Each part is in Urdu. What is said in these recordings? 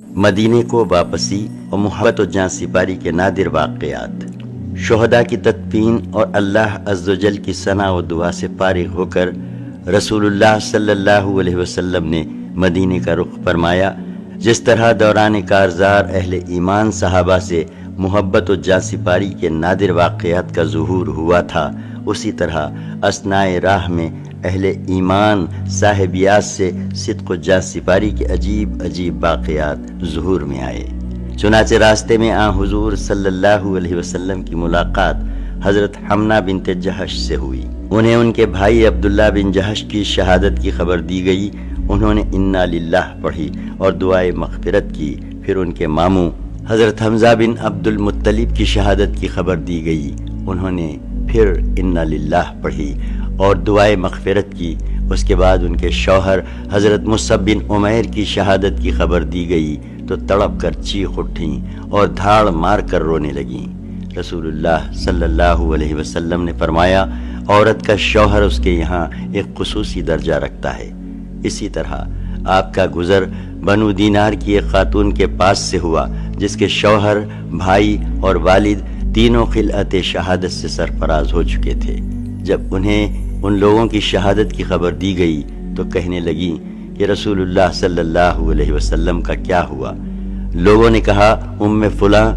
مدینے کو واپسی اور محبت و جاں سپاری کے نادر واقعات، شہداء کی تدفین اور اللہ عز و جل کی ثنا و دعا سے فارغ ہو کر رسول اللہ صلی اللہ علیہ وسلم نے مدینے کا رخ فرمایا۔ جس طرح دوران کارزار اہل ایمان صحابہ سے محبت و جاں سپاری کے نادر واقعات کا ظہور ہوا تھا، اسی طرح اثناء راہ میں اہل ایمان صاحبیات سے صدق و جاں سپاری کے عجیب عجیب واقعات ظہور میں آئے۔ چنانچہ راستے میں حضور صلی اللہ علیہ وسلم کی ملاقات حضرت حمنہ بنت جہش سے ہوئی۔ انہیں ان کے بھائی عبداللہ بن جہش کی شہادت کی خبر دی گئی۔ انہوں نے انا للہ پڑھی اور دعائے مغفرت کی۔ پھر ان کے ماموں حضرت حمزہ بن عبد المطلب کی شہادت کی خبر دی گئی۔ انہوں نے پھر انا للہ پڑھی اور دعائے مغفرت کی۔ اس کے بعد ان کے شوہر حضرت مصعب بن عمیر کی شہادت کی خبر دی گئی تو تڑپ کر چیخ اٹھیں اور دھاڑ مار کر رونے لگیں۔ رسول اللہ صلی اللہ علیہ وسلم نے فرمایا، عورت کا شوہر اس کے یہاں ایک خصوصی درجہ رکھتا ہے۔ اسی طرح آپ کا گزر بنو دینار کی ایک خاتون کے پاس سے ہوا جس کے شوہر، بھائی اور والد تینوں خلعت شہادت سے سرفراز ہو چکے تھے۔ جب انہیں ان لوگوں کی شہادت کی خبر دی گئی تو کہنے لگیں کہ رسول اللہ صلی اللہ علیہ وسلم کا کیا ہوا؟ لوگوں نے کہا، ام فلاں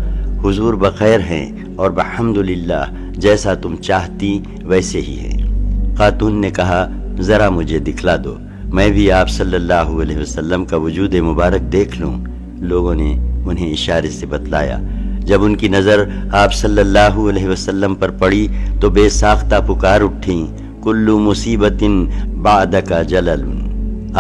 حضور بخیر ہیں اور بحمدللہ جیسا تم چاہتی ویسے ہی ہیں۔ خاتون نے کہا، ذرا مجھے دکھلا دو، میں بھی آپ صلی اللہ علیہ وسلم کا وجود مبارک دیکھ لوں۔ لوگوں نے انہیں اشارے سے بتلایا۔ جب ان کی نظر آپ صلی اللہ علیہ وسلم پر پڑی تو بے ساختہ پکار اٹھیں، کل مصیبت بعدک جلل،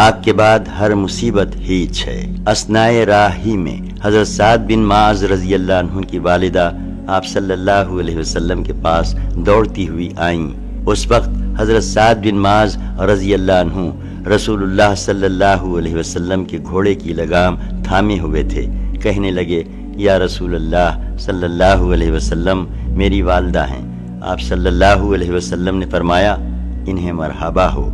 آپ کے بعد ہر مصیبت ہیچ ہے۔ اثناء راہ ہی میں حضرت سعد بن معاذ رضی اللہ عنہ کی والدہ آپ صلی اللہ علیہ وسلم کے پاس دوڑتی ہوئی آئیں۔ اس وقت حضرت سعد بن معاذ رضی اللہ عنہ رسول اللہ صلی اللہ علیہ وسلم کے گھوڑے کی لگام تھامے ہوئے تھے۔ کہنے لگے، یا رسول اللہ صلی اللہ علیہ وسلم، میری والدہ ہیں۔ آپ صلی اللہ علیہ وسلم نے فرمایا، انہیں مرحبا ہو۔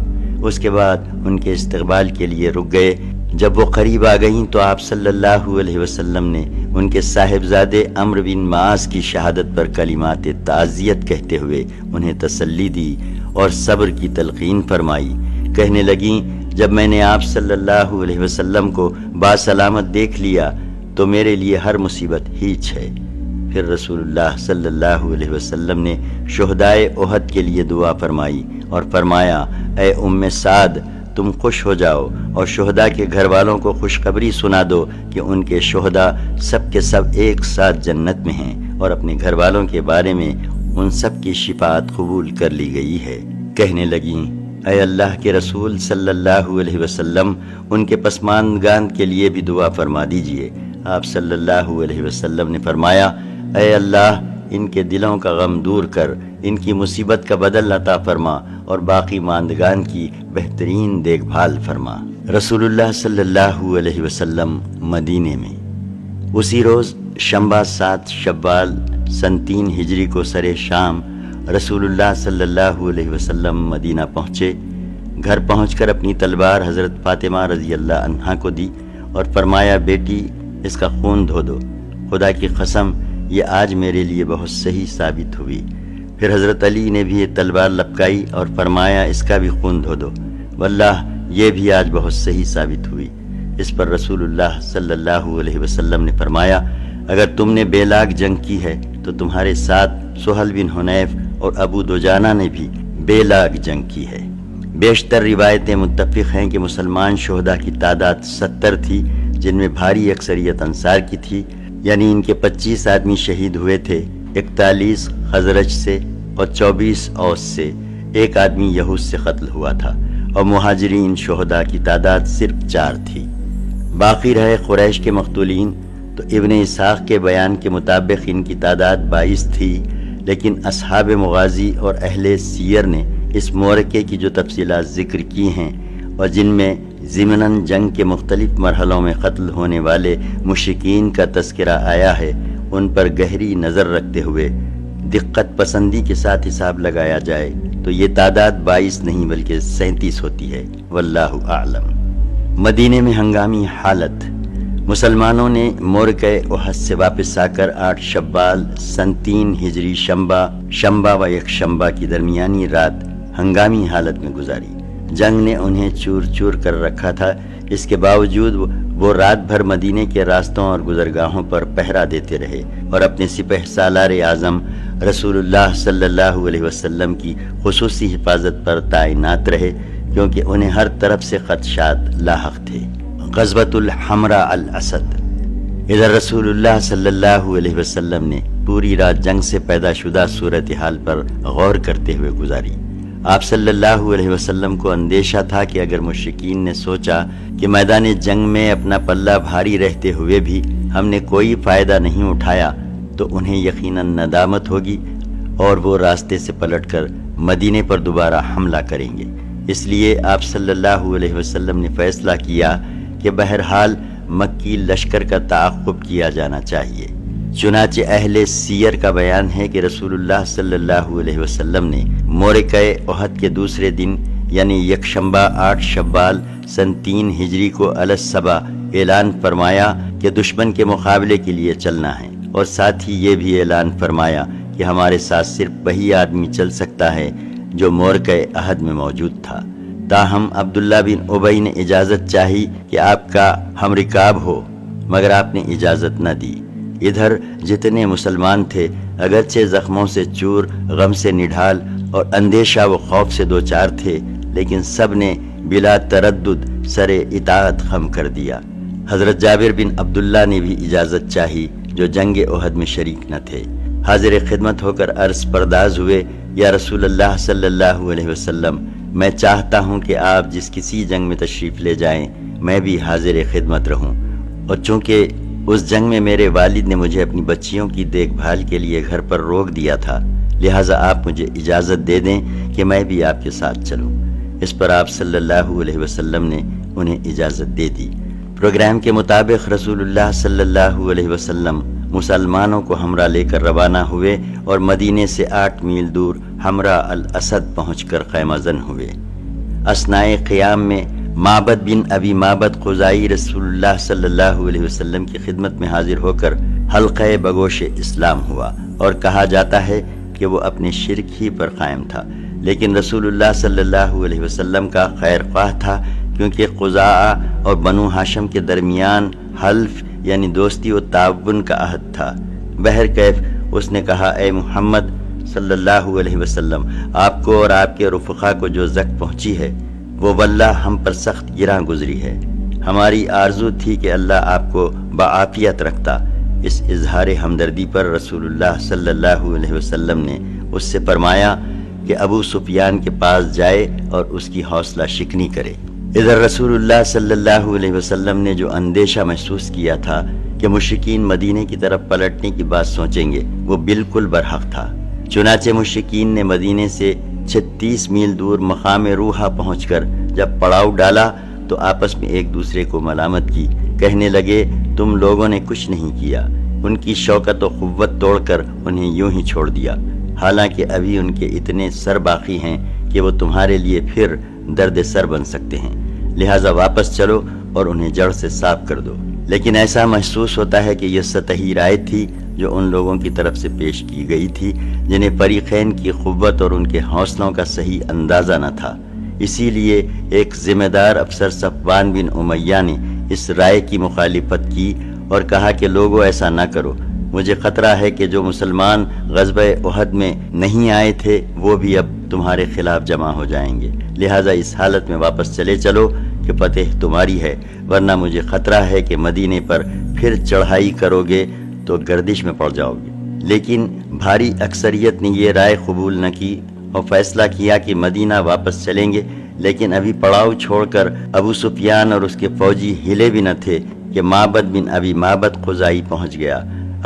اس کے بعد ان کے استقبال کے لیے رک گئے۔ جب وہ قریب آ گئیں تو آپ صلی اللہ علیہ وسلم نے ان کے صاحبزادے عمرو بن معاذ کی شہادت پر کلمات تعزیت کہتے ہوئے انہیں تسلی دی اور صبر کی تلقین فرمائی۔ کہنے لگیں، جب میں نے آپ صلی اللہ علیہ وسلم کو باسلامت دیکھ لیا تو میرے لیے ہر مصیبت ہیچ ہے۔ پھر رسول اللہ صلی اللہ علیہ وسلم نے شہدائے احد کے لیے دعا فرمائی اور فرمایا، اے ام سعد، تم خوش ہو جاؤ اور شہداء کے گھر والوں کو خوشخبری سنا دو کہ ان کے شہداء سب کے سب ایک ساتھ جنت میں ہیں اور اپنے گھر والوں کے بارے میں ان سب کی شفاعت قبول کر لی گئی ہے۔ کہنے لگیں، اے اللہ کے رسول صلی اللہ علیہ وسلم، ان کے پسماندگان کے لیے بھی دعا فرما دیجئے۔ آپ صلی اللہ علیہ وسلم نے فرمایا، اے اللہ، ان کے دلوں کا غم دور کر، ان کی مصیبت کا بدل عطا فرما اور باقی ماندگان کی بہترین دیکھ بھال فرما۔ رسول اللہ صلی اللہ علیہ وسلم مدینے میں اسی روز شنبہ 7 شوال سن 3 ہجری کو سر شام رسول اللہ صلی اللہ علیہ وسلم مدینہ پہنچے۔ گھر پہنچ کر اپنی تلوار حضرت فاطمہ رضی اللہ عنہا کو دی اور فرمایا، بیٹی، اس کا خون دھو دو، خدا کی قسم یہ آج میرے لیے بہت صحیح ثابت ہوئی۔ پھر حضرت علی نے بھی یہ تلوار لپکائی اور فرمایا، اس کا بھی خون دھو دو، واللہ یہ بھی آج بہت صحیح ثابت ہوئی۔ اس پر رسول اللہ صلی اللہ علیہ وسلم نے فرمایا، اگر تم نے بے لاگ جنگ کی ہے تو تمہارے ساتھ سہل بن حنیف اور ابو دجانہ نے بھی بے لاگ جنگ کی ہے۔ بیشتر روایتیں متفق ہیں کہ مسلمان شہداء کی تعداد 70 تھی، جن میں بھاری اکثریت انصار کی تھی، یعنی ان کے 25 آدمی شہید ہوئے تھے، 41 خزرج سے اور 24 اوس سے، ایک آدمی یہود سے قتل ہوا تھا، اور مہاجرین شہداء کی تعداد صرف 4 تھی۔ باقی رہے قریش کے مقتولین تو ابن اسحاق کے بیان کے مطابق ان کی تعداد 22 تھی، لیکن اصحاب مغازی اور اہل سیر نے اس معرکے کی جو تفصیلات ذکر کی ہیں اور جن میں ضمناً جنگ کے مختلف مرحلوں میں قتل ہونے والے مشرکین کا تذکرہ آیا ہے، ان پر گہری نظر رکھتے ہوئے دقت پسندی کے ساتھ حساب لگایا جائے تو یہ تعداد 22 نہیں بلکہ 37 ہوتی ہے، واللہ اعلم۔ مدینے میں ہنگامی حالت۔ مسلمانوں نے مورکہ احد سے واپس آ کر 8 شوال سن 3 ہجری شنبہ و یکشنبہ کی درمیانی رات ہنگامی حالت میں گزاری۔ جنگ نے انہیں چور چور کر رکھا تھا، اس کے باوجود وہ رات بھر مدینے کے راستوں اور گزرگاہوں پر پہرا دیتے رہے اور اپنے سپہ سالار اعظم رسول اللہ صلی اللہ علیہ وسلم کی خصوصی حفاظت پر تعینات رہے، کیونکہ انہیں ہر طرف سے خدشات لاحق تھے۔ غزوۃ الحمراء الاسد۔ ادھر رسول اللہ صلی اللہ علیہ وسلم نے پوری رات جنگ سے پیدا شدہ صورتحال پر غور کرتے ہوئے گزاری۔ آپ صلی اللہ علیہ وسلم کو اندیشہ تھا کہ اگر مشرکین نے سوچا کہ میدان جنگ میں اپنا پلہ بھاری رہتے ہوئے بھی ہم نے کوئی فائدہ نہیں اٹھایا تو انہیں یقیناً ندامت ہوگی اور وہ راستے سے پلٹ کر مدینے پر دوبارہ حملہ کریں گے۔ اس لیے آپ صلی اللہ علیہ وسلم نے فیصلہ کیا کہ بہرحال مکی لشکر کا تعاقب کیا جانا چاہیے۔ چنانچہ اہل سیر کا بیان ہے کہ رسول اللہ صلی اللہ علیہ وسلم نے مورکہ احد کے دوسرے دن یعنی یکشنبہ 8 شوال سن 3 ہجری کو علی الصبا اعلان فرمایا کہ دشمن کے مقابلے کے لیے چلنا ہے، اور ساتھ ہی یہ بھی اعلان فرمایا کہ ہمارے ساتھ صرف وہی آدمی چل سکتا ہے جو مورکہ احد میں موجود تھا۔ تاہم عبداللہ بن ابی نے اجازت چاہی کہ آپ کا ہم رکاب ہو، مگر آپ نے اجازت نہ دی۔ ادھر جتنے مسلمان تھے اگرچہ زخموں سے چور، غم سے نڈھال اور اندیشہ و خوف سے دوچار تھے، لیکن سب نے بلا تردد سر اطاعت خم کر دیا۔ حضرت جابر بن عبداللہ نے بھی اجازت چاہی جو جنگ احد میں شریک نہ تھے۔ حاضر خدمت ہو کر عرض پرداز ہوئے، یا رسول اللہ صلی اللہ علیہ وسلم، میں چاہتا ہوں کہ آپ جس کسی جنگ میں تشریف لے جائیں میں بھی حاضر خدمت رہوں، اور چونکہ اس جنگ میں میرے والد نے مجھے اپنی بچیوں کی دیکھ بھال کے لیے گھر پر روک دیا تھا، لہٰذا آپ مجھے اجازت دے دیں کہ میں بھی آپ کے ساتھ چلوں۔ اس پر آپ صلی اللہ علیہ وسلم نے انہیں اجازت دے دی۔ پروگرام کے مطابق رسول اللہ صلی اللہ علیہ وسلم مسلمانوں کو ہمراہ لے کر روانہ ہوئے اور مدینے سے 8 میل دور حمراء الاسد پہنچ کر خیمہ زن ہوئے۔ اثنائے قیام میں معبد بن ابی معبد خزائی رسول اللہ صلی اللہ علیہ وسلم کی خدمت میں حاضر ہو کر حلقہ بگوش اسلام ہوا، اور کہا جاتا ہے کہ وہ اپنے شرک ہی پر قائم تھا، لیکن رسول اللہ صلی اللہ علیہ وسلم کا خیر خواہ تھا، کیونکہ قضاء اور بنو ہاشم کے درمیان حلف یعنی دوستی و تعاون کا عہد تھا۔ بہرکیف اس نے کہا، اے محمد صلی اللہ علیہ وسلم، آپ کو اور آپ کے رفقا کو جو زک پہنچی ہے وہ واللہ ہم پر سخت گراں گزری ہے۔ ہماری آرزو تھی کہ اللہ آپ کو بعافیت رکھتا۔ اس اظہار ہمدردی پر رسول اللہ صلی اللہ علیہ وسلم نے اس سے فرمایا کہ ابو سفیان کے پاس جائے اور اس کی حوصلہ شکنی کرے۔ ادھر رسول اللہ صلی اللہ علیہ وسلم نے جو اندیشہ محسوس کیا تھا کہ مشرکین مدینے کی طرف پلٹنے کی بات سوچیں گے، وہ بالکل برحق تھا۔ چنانچہ مشرکین نے مدینے سے 36 میل دور مقام روحہ پہنچ کر جب پڑاؤ ڈالا تو آپس میں ایک دوسرے کو ملامت کی، کہنے لگے، تم لوگوں نے کچھ نہیں کیا، ان کی شوکت و قوت توڑ کر انہیں یوں ہی چھوڑ دیا، حالانکہ ابھی ان کے اتنے سر باقی ہیں کہ وہ تمہارے لیے پھر درد سر بن سکتے ہیں، لہٰذا واپس چلو اور انہیں جڑ سے صاف کر دو۔ لیکن ایسا محسوس ہوتا ہے کہ یہ سطحی رائے تھی جو ان لوگوں کی طرف سے پیش کی گئی تھی جنہیں فریقین کی قوت اور ان کے حوصلوں کا صحیح اندازہ نہ تھا۔ اسی لیے ایک ذمہ دار افسر صفوان بن امیہ نے اس رائے کی مخالفت کی اور کہا کہ لوگوں ایسا نہ کرو، مجھے خطرہ ہے کہ جو مسلمان غزوہ احد میں نہیں آئے تھے وہ بھی اب تمہارے خلاف جمع ہو جائیں گے، لہٰذا اس حالت میں واپس چلے چلو کہ فتح تمہاری ہے، ورنہ مجھے خطرہ ہے کہ مدینے پر پھر چڑھائی کرو گے تو گردش میں پڑ جاؤ گے۔ لیکن بھاری اکثریت نے یہ رائے قبول نہ کی اور فیصلہ کیا کہ مدینہ واپس چلیں گے، لیکن ابھی پڑاؤ چھوڑ کر ابو سفیان اور اس کے فوجی ہلے بھی نہ تھے کہ معبد بن ابی معبد خزائی پہنچ گیا۔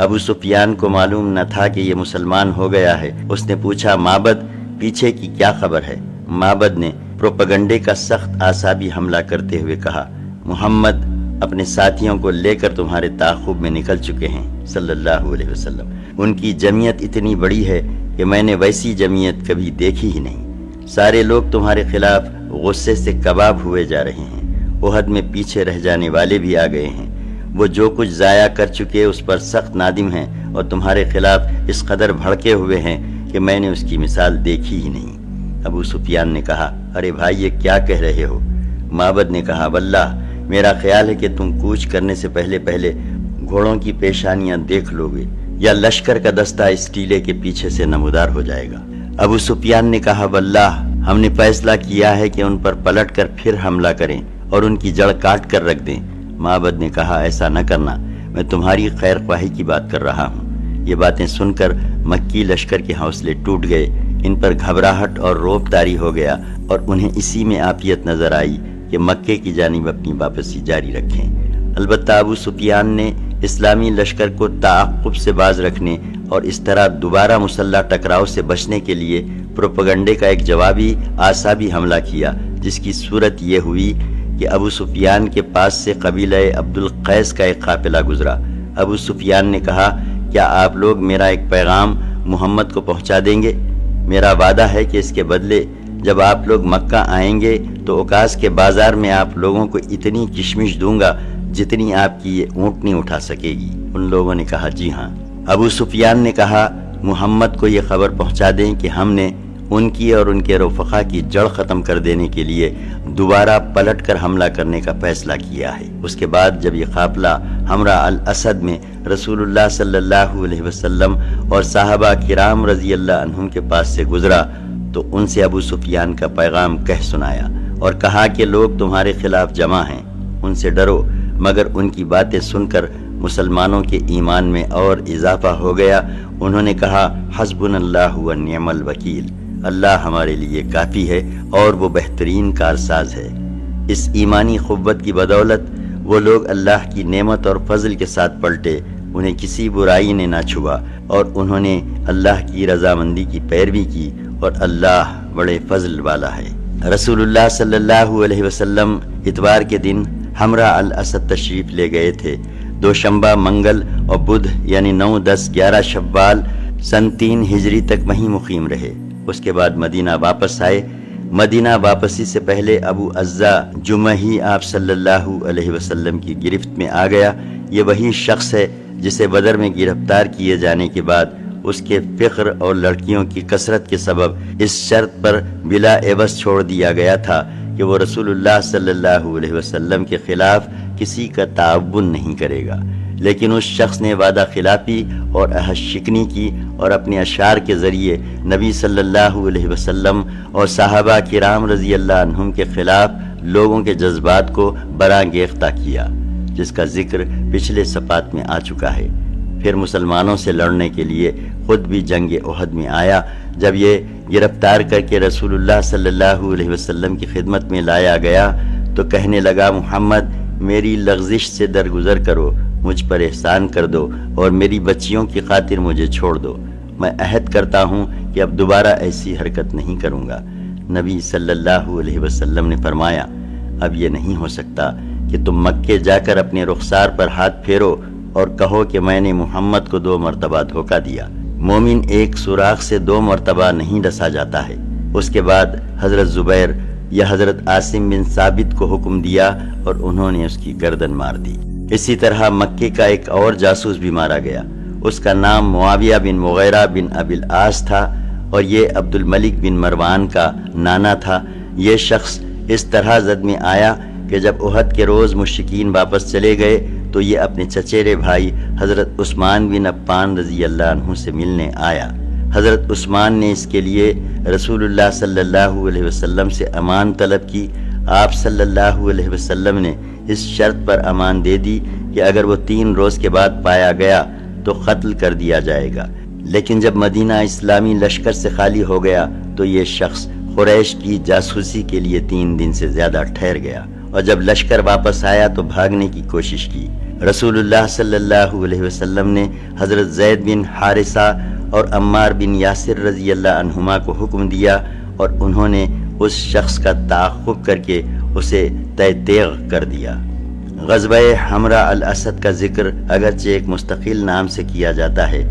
ابو سفیان کو معلوم نہ تھا کہ یہ مسلمان ہو گیا ہے۔ اس نے پوچھا، معبد پیچھے کی کیا خبر ہے؟ معبد نے پروپیگنڈے کا سخت اعصابی حملہ کرتے ہوئے کہا، محمد اپنے ساتھیوں کو لے کر تمہارے تعاقب میں نکل چکے ہیں صلی اللہ علیہ وسلم۔ ان کی جمعیت اتنی بڑی ہے کہ میں نے ویسی جمعیت کبھی دیکھی ہی نہیں۔ سارے لوگ تمہارے خلاف غصے سے کباب ہوئے جا رہے ہیں۔ احد میں پیچھے رہ جانے والے بھی آ گئے ہیں۔ وہ جو کچھ ضائع کر چکے اس پر سخت نادم ہیں اور تمہارے خلاف اس قدر بھڑکے ہوئے ہیں کہ میں نے اس کی مثال دیکھی ہی نہیں۔ ابو سفیان نے کہا، ارے بھائی یہ کیا کہہ رہے ہو؟ معبد نے کہا، واللہ میرا خیال ہے کہ تم کوچ کرنے سے پہلے گھوڑوں کی پیشانیاں دیکھ لو گے یا لشکر کا دستہ اس ٹیلے کے پیچھے سے نمودار ہو جائے گا۔ ابو سفیان نے کہا، واللہ ہم نے فیصلہ کیا ہے کہ ان پر پلٹ کر پھر حملہ کریں اور ان کی جڑ کاٹ کر رکھ دیں۔ معبد نے کہا، ایسا نہ کرنا، میں تمہاری خیر خواہی کی بات کر رہا ہوں۔ یہ باتیں سن کر مکی لشکر کے حوصلے ٹوٹ گئے، ان پر گھبراہٹ اور روب طاری ہو گیا اور انہیں اسی میں عافیت نظر آئی کہ مکے کی جانب اپنی واپسی جاری رکھیں۔ البتہ ابو سفیان نے اسلامی لشکر کو تعاقب سے باز رکھنے اور اس طرح دوبارہ مسلح ٹکراؤ سے بچنے کے لیے پروپیگنڈے کا ایک جوابی اعصابی حملہ کیا، جس کی صورت یہ ہوئی کہ ابو سفیان کے پاس سے قبیلہ عبد القیس کا ایک قافلہ گزرا۔ ابو سفیان نے کہا، کیا آپ لوگ میرا ایک پیغام محمد کو پہنچا دیں گے؟ میرا وعدہ ہے کہ اس کے بدلے جب آپ لوگ مکہ آئیں گے تو اوکاس کے بازار میں آپ لوگوں کو اتنی کشمش دوں گا جتنی آپ کی یہ اونٹنی اٹھا سکے گی۔ ان لوگوں نے کہا، جی ہاں۔ ابو سفیان نے کہا، محمد کو یہ خبر پہنچا دیں کہ ہم نے ان کی اور ان کے رفقا کی جڑ ختم کر دینے کے لیے دوبارہ پلٹ کر حملہ کرنے کا فیصلہ کیا ہے۔ اس کے بعد جب یہ قافلہ ہمراہ الاسد میں رسول اللہ صلی اللہ علیہ وسلم اور صحابہ کرام رضی اللہ عنہم کے پاس سے گزرا تو ان سے ابو سفیان کا پیغام کہہ سنایا اور کہا کہ لوگ تمہارے خلاف جمع ہیں، ان سے ڈرو۔ مگر ان کی باتیں سن کر مسلمانوں کے ایمان میں اور اضافہ ہو گیا۔ انہوں نے کہا، حسبنا اللہ و نعم الوکیل، اللہ ہمارے لیے کافی ہے اور وہ بہترین کارساز ہے۔ اس ایمانی قوت کی بدولت وہ لوگ اللہ کی نعمت اور فضل کے ساتھ پلٹے، انہیں کسی برائی نے نہ چھوا اور انہوں نے اللہ کی رضامندی کی پیروی کی اور اللہ بڑے فضل والا ہے۔ رسول اللہ صلی اللہ علیہ وسلم اتوار کے دن ہمراہ الاسد تشریف لے گئے تھے۔ دوشنبہ، منگل اور بدھ یعنی 9، 10، 11 شوال سن 3 ہجری تک وہیں مقیم رہے۔ اس کے بعد مدینہ واپس آئے۔ مدینہ واپسی سے پہلے ابو عزہ جمحی آپ صلی اللہ علیہ وسلم کی گرفت میں آ گیا۔ یہ وہی شخص ہے جسے بدر میں گرفتار کیے جانے کے بعد اس کے فقر اور لڑکیوں کی کثرت کے سبب اس شرط پر بلا عوض چھوڑ دیا گیا تھا کہ وہ رسول اللہ صلی اللہ علیہ وسلم کے خلاف کسی کا تعاون نہیں کرے گا، لیکن اس شخص نے وعدہ خلافی اور عہد شکنی کی اور اپنے اشعار کے ذریعے نبی صلی اللہ علیہ وسلم اور صحابہ کرام رضی اللہ عنہم کے خلاف لوگوں کے جذبات کو برانگیختہ کیا، جس کا ذکر پچھلے صفحات میں آ چکا ہے۔ پھر مسلمانوں سے لڑنے کے لیے خود بھی جنگ احد میں آیا۔ جب یہ گرفتار کر کے رسول اللہ صلی اللہ علیہ وسلم کی خدمت میں لایا گیا تو کہنے لگا، محمد میری لغزش سے درگزر کرو، مجھ پر احسان کر دو اور میری بچیوں کی خاطر مجھے چھوڑ دو، میں عہد کرتا ہوں کہ اب دوبارہ ایسی حرکت نہیں کروں گا۔ نبی صلی اللہ علیہ وسلم نے فرمایا، اب یہ نہیں ہو سکتا کہ تم مکے جا کر اپنے رخسار پر ہاتھ پھیرو اور کہو کہ میں نے محمد کو 2 مرتبہ دھوکہ دیا۔ مومن ایک سوراخ سے 2 مرتبہ نہیں ڈسا جاتا ہے۔ اس کے بعد حضرت زبیر یا حضرت عاصم بن ثابت کو حکم دیا اور انہوں نے اس کی گردن مار دی۔ اسی طرح مکے کا ایک اور جاسوس بھی مارا گیا، اس کا نام معاویہ بن مغیرہ بن ابی العاص تھا اور یہ عبد الملک بن مروان کا نانا تھا۔ یہ شخص اس طرح زد میں آیا کہ جب احد کے روز مشرکین واپس چلے گئے تو یہ اپنے چچیرے بھائی حضرت عثمان بن عفان رضی اللہ عنہ سے ملنے آیا۔ حضرت عثمان نے اس کے لیے رسول اللہ صلی اللہ علیہ وسلم سے امان طلب کی۔ آپ صلی اللہ علیہ وسلم نے اس شرط پر امان دے دی کہ اگر وہ 3 روز کے بعد پایا گیا تو قتل کر دیا جائے گا۔ لیکن جب مدینہ اسلامی لشکر سے خالی ہو گیا تو یہ شخص قریش کی جاسوسی کے لیے 3 دن سے زیادہ ٹھہر گیا اور جب لشکر واپس آیا تو بھاگنے کی کوشش کی۔ رسول اللہ صلی اللہ علیہ وسلم نے حضرت زید بن حارثہ اور عمار بن یاسر رضی اللہ عنہما کو حکم دیا اور انہوں نے اس شخص کا تعاقب کر کے اسے تیغ کر دیا۔ غزوہ حمراء الاسد کا ذکر اگرچہ ایک مستقل نام سے کیا جاتا ہے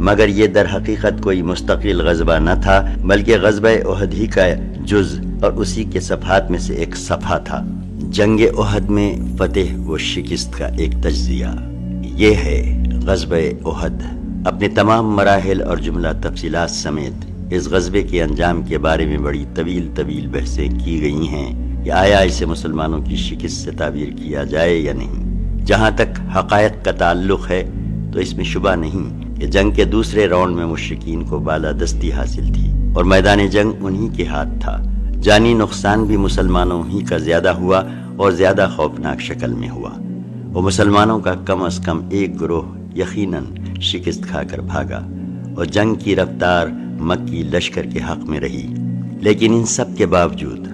مگر یہ در حقیقت کوئی مستقل غزوہ نہ تھا بلکہ غزوہ احد ہی کا جز اور اسی کے صفحات میں سے ایک صفحہ تھا۔ جنگ احد میں فتح و شکست کا ایک تجزیہ، یہ ہے غزوہ احد۔ اپنے تمام مراحل اور جملہ تفصیلات سمیت اس غزوے کے انجام کے بارے میں بڑی طویل بحثیں کی گئی ہیں کہ آیا اسے مسلمانوں کی شکست سے تعبیر کیا جائے یا نہیں۔ جہاں تک حقائق کا تعلق ہے تو اس میں شبہ نہیں کہ جنگ کے دوسرے راؤنڈ میں مشرکین کو بالادستی حاصل تھی اور میدان جنگ انہی کے ہاتھ تھا۔ جانی نقصان بھی مسلمانوں ہی کا زیادہ ہوا اور زیادہ خوفناک شکل میں ہوا، اور مسلمانوں کا کم از کم ایک گروہ یقیناً شکست کھا کر بھاگا، اور جنگ کی رفتار مکی لشکر کے حق میں رہی۔ لیکن ان سب کے باوجود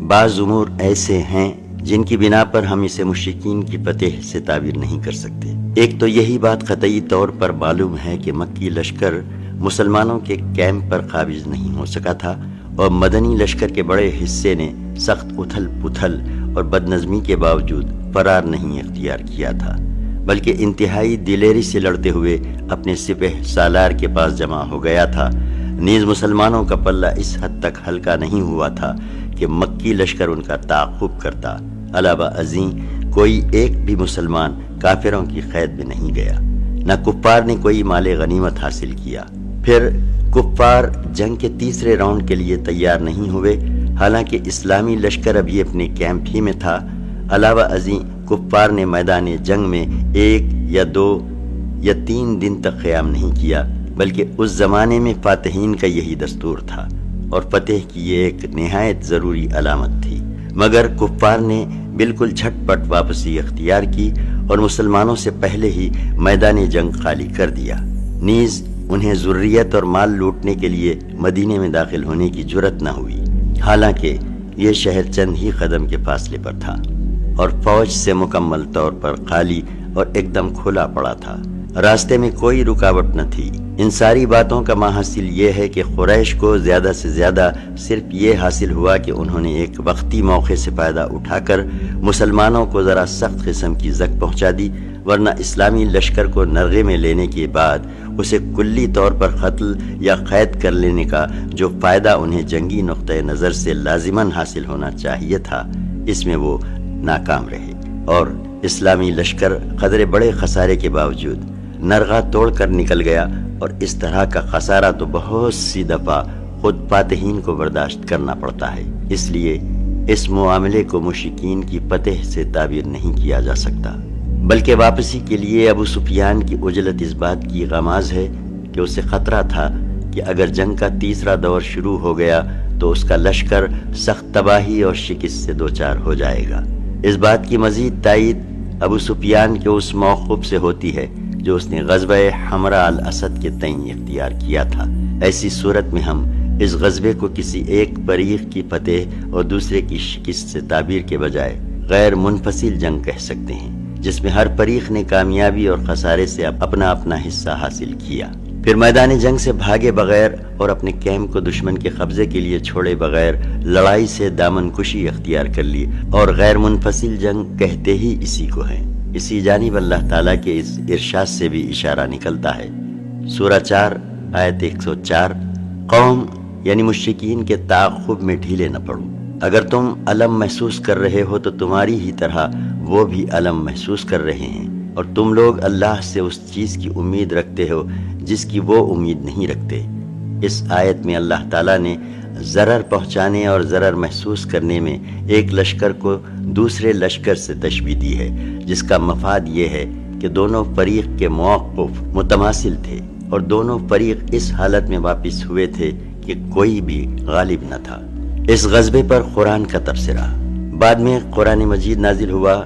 بعض امور ایسے ہیں جن کی بنا پر ہم اسے مشرکین کی فتح سے تعبیر نہیں کر سکتے۔ ایک تو یہی بات قطعی طور پر معلوم ہے کہ مکی لشکر مسلمانوں کے کیمپ پر قابض نہیں ہو سکا تھا، اور مدنی لشکر کے بڑے حصے نے سخت اتھل پتھل اور بدنظمی کے باوجود فرار نہیں اختیار کیا تھا، بلکہ انتہائی دلیری سے لڑتے ہوئے اپنے سپہ سالار کے پاس جمع ہو گیا تھا۔ نیز مسلمانوں کا پلہ اس حد تک ہلکا نہیں ہوا تھا کہ مکی لشکر ان کا تعاقب کرتا۔ علاوہ ازیں کوئی ایک بھی مسلمان کافروں کی قید میں نہیں گیا، نہ کفار نے کوئی مال غنیمت حاصل کیا۔ پھر کفار جنگ کے تیسرے راؤنڈ کے لیے تیار نہیں ہوئے، حالانکہ اسلامی لشکر ابھی اپنے کیمپ ہی میں تھا۔ علاوہ ازیں کفار نے میدان جنگ میں 1 یا 2 یا 3 دن تک قیام نہیں کیا، بلکہ اس زمانے میں فاتحین کا یہی دستور تھا، اور فتح کی یہ ایک نہایت ضروری علامت تھی۔ مگر کفار نے بالکل جھٹ پٹ واپسی اختیار کی اور مسلمانوں سے پہلے ہی میدان جنگ خالی کر دیا۔ نیز انہیں ذریت اور مال لوٹنے کے لیے مدینے میں داخل ہونے کی جرت نہ ہوئی، حالانکہ یہ شہر چند ہی قدم کے فاصلے پر تھا اور فوج سے مکمل طور پر خالی اور ایک دم کھلا پڑا تھا۔ راستے میں کوئی رکاوٹ نہ تھی۔ ان ساری باتوں کا ماحصل یہ ہے کہ قریش کو زیادہ سے زیادہ صرف یہ حاصل ہوا کہ انہوں نے ایک وقتی موقع سے فائدہ اٹھا کر مسلمانوں کو ذرا سخت قسم کی زک پہنچا دی، ورنہ اسلامی لشکر کو نرغے میں لینے کے بعد اسے کلی طور پر قتل یا قید کر لینے کا جو فائدہ انہیں جنگی نقطۂ نظر سے لازماً حاصل ہونا چاہیے تھا، اس میں وہ ناکام رہے، اور اسلامی لشکر قدرے بڑے خسارے کے باوجود نرغہ توڑ کر نکل گیا، اور اس طرح کا خسارہ تو بہت سی دفعہ خود فاتحین کو برداشت کرنا پڑتا ہے۔ اس لیے اس معاملے کو مشرکین کی فتح سے تعبیر نہیں کیا جا سکتا، بلکہ واپسی کے لیے ابو سفیان کی عجلت اس بات کی غماز ہے کہ اسے خطرہ تھا کہ اگر جنگ کا تیسرا دور شروع ہو گیا تو اس کا لشکر سخت تباہی اور شکست سے دوچار ہو جائے گا۔ اس بات کی مزید تائید ابو سفیان کے اس موقف سے ہوتی ہے جو اس نے غزوہ حمراء الاسد کے تئیں اختیار کیا تھا۔ ایسی صورت میں ہم اس غزوے کو کسی ایک فریق کی فتح اور دوسرے کی شکست سے تعبیر کے بجائے غیر منفصل جنگ کہہ سکتے ہیں، جس میں ہر فریق نے کامیابی اور خسارے سے اپنا اپنا حصہ حاصل کیا۔ پھر میدان جنگ سے بھاگے بغیر اور اپنے کیمپ کو دشمن کے قبضے کے لیے چھوڑے بغیر لڑائی سے دامن کشی اختیار کر لی، اور غیر منفصل جنگ کہتے ہی اسی کو ہے۔ اسی جانب اللہ تعالیٰ کے اس ارشاد سے بھی اشارہ نکلتا ہے۔ سورہ 4 آیت 104، قوم یعنی مشرکین کے تعاقب میں ڈھیلے نہ پڑو، اگر تم الم محسوس کر رہے ہو تو تمہاری ہی طرح وہ بھی الم محسوس کر رہے ہیں، اور تم لوگ اللہ سے اس چیز کی امید رکھتے ہو جس کی وہ امید نہیں رکھتے۔ اس آیت میں اللہ تعالیٰ نے ضرر پہنچانے اور ضرر محسوس کرنے میں ایک لشکر کو دوسرے لشکر سے تشبیہ دی ہے، جس کا مفاد یہ ہے کہ دونوں فریق کے موقف متماثل تھے، اور دونوں فریق اس حالت میں واپس ہوئے تھے کہ کوئی بھی غالب نہ تھا۔ اس غزوے پر قرآن کا تبصرہ۔ بعد میں قرآن مجید نازل ہوا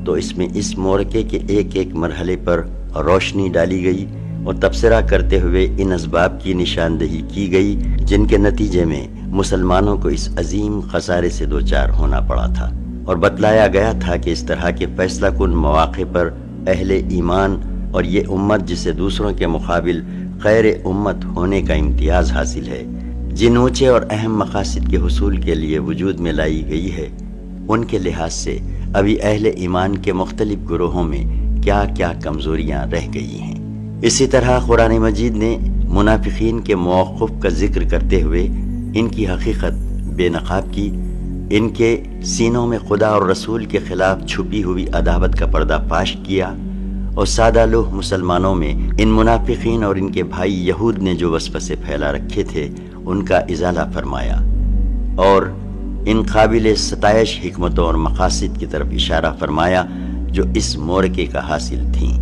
تو اس میں اس مورکے کے ایک ایک مرحلے پر روشنی ڈالی گئی اور تبصرہ کرتے ہوئے ان اسباب کی نشاندہی کی گئی جن کے نتیجے میں مسلمانوں کو اس عظیم خسارے سے دوچار ہونا پڑا تھا، اور بتلایا گیا تھا کہ اس طرح کے فیصلہ کن مواقع پر اہل ایمان اور یہ امت جسے دوسروں کے مقابل خیر امت ہونے کا امتیاز حاصل ہے، جن اونچے اور اہم مقاصد کے حصول کے لیے وجود میں لائی گئی ہے، ان کے لحاظ سے ابھی اہل ایمان کے مختلف گروہوں میں کیا کیا کمزوریاں رہ گئی ہیں۔ اسی طرح قرآن مجید نے منافقین کے موقف کا ذکر کرتے ہوئے ان کی حقیقت بے نقاب کی، ان کے سینوں میں خدا اور رسول کے خلاف چھپی ہوئی عداوت کا پردہ فاش کیا، اور سادہ لوح مسلمانوں میں ان منافقین اور ان کے بھائی یہود نے جو وسوسے پھیلا رکھے تھے ان کا ازالہ فرمایا، اور ان قابل ستائش حکمتوں اور مقاصد کی طرف اشارہ فرمایا جو اس مورکے کا حاصل تھیں۔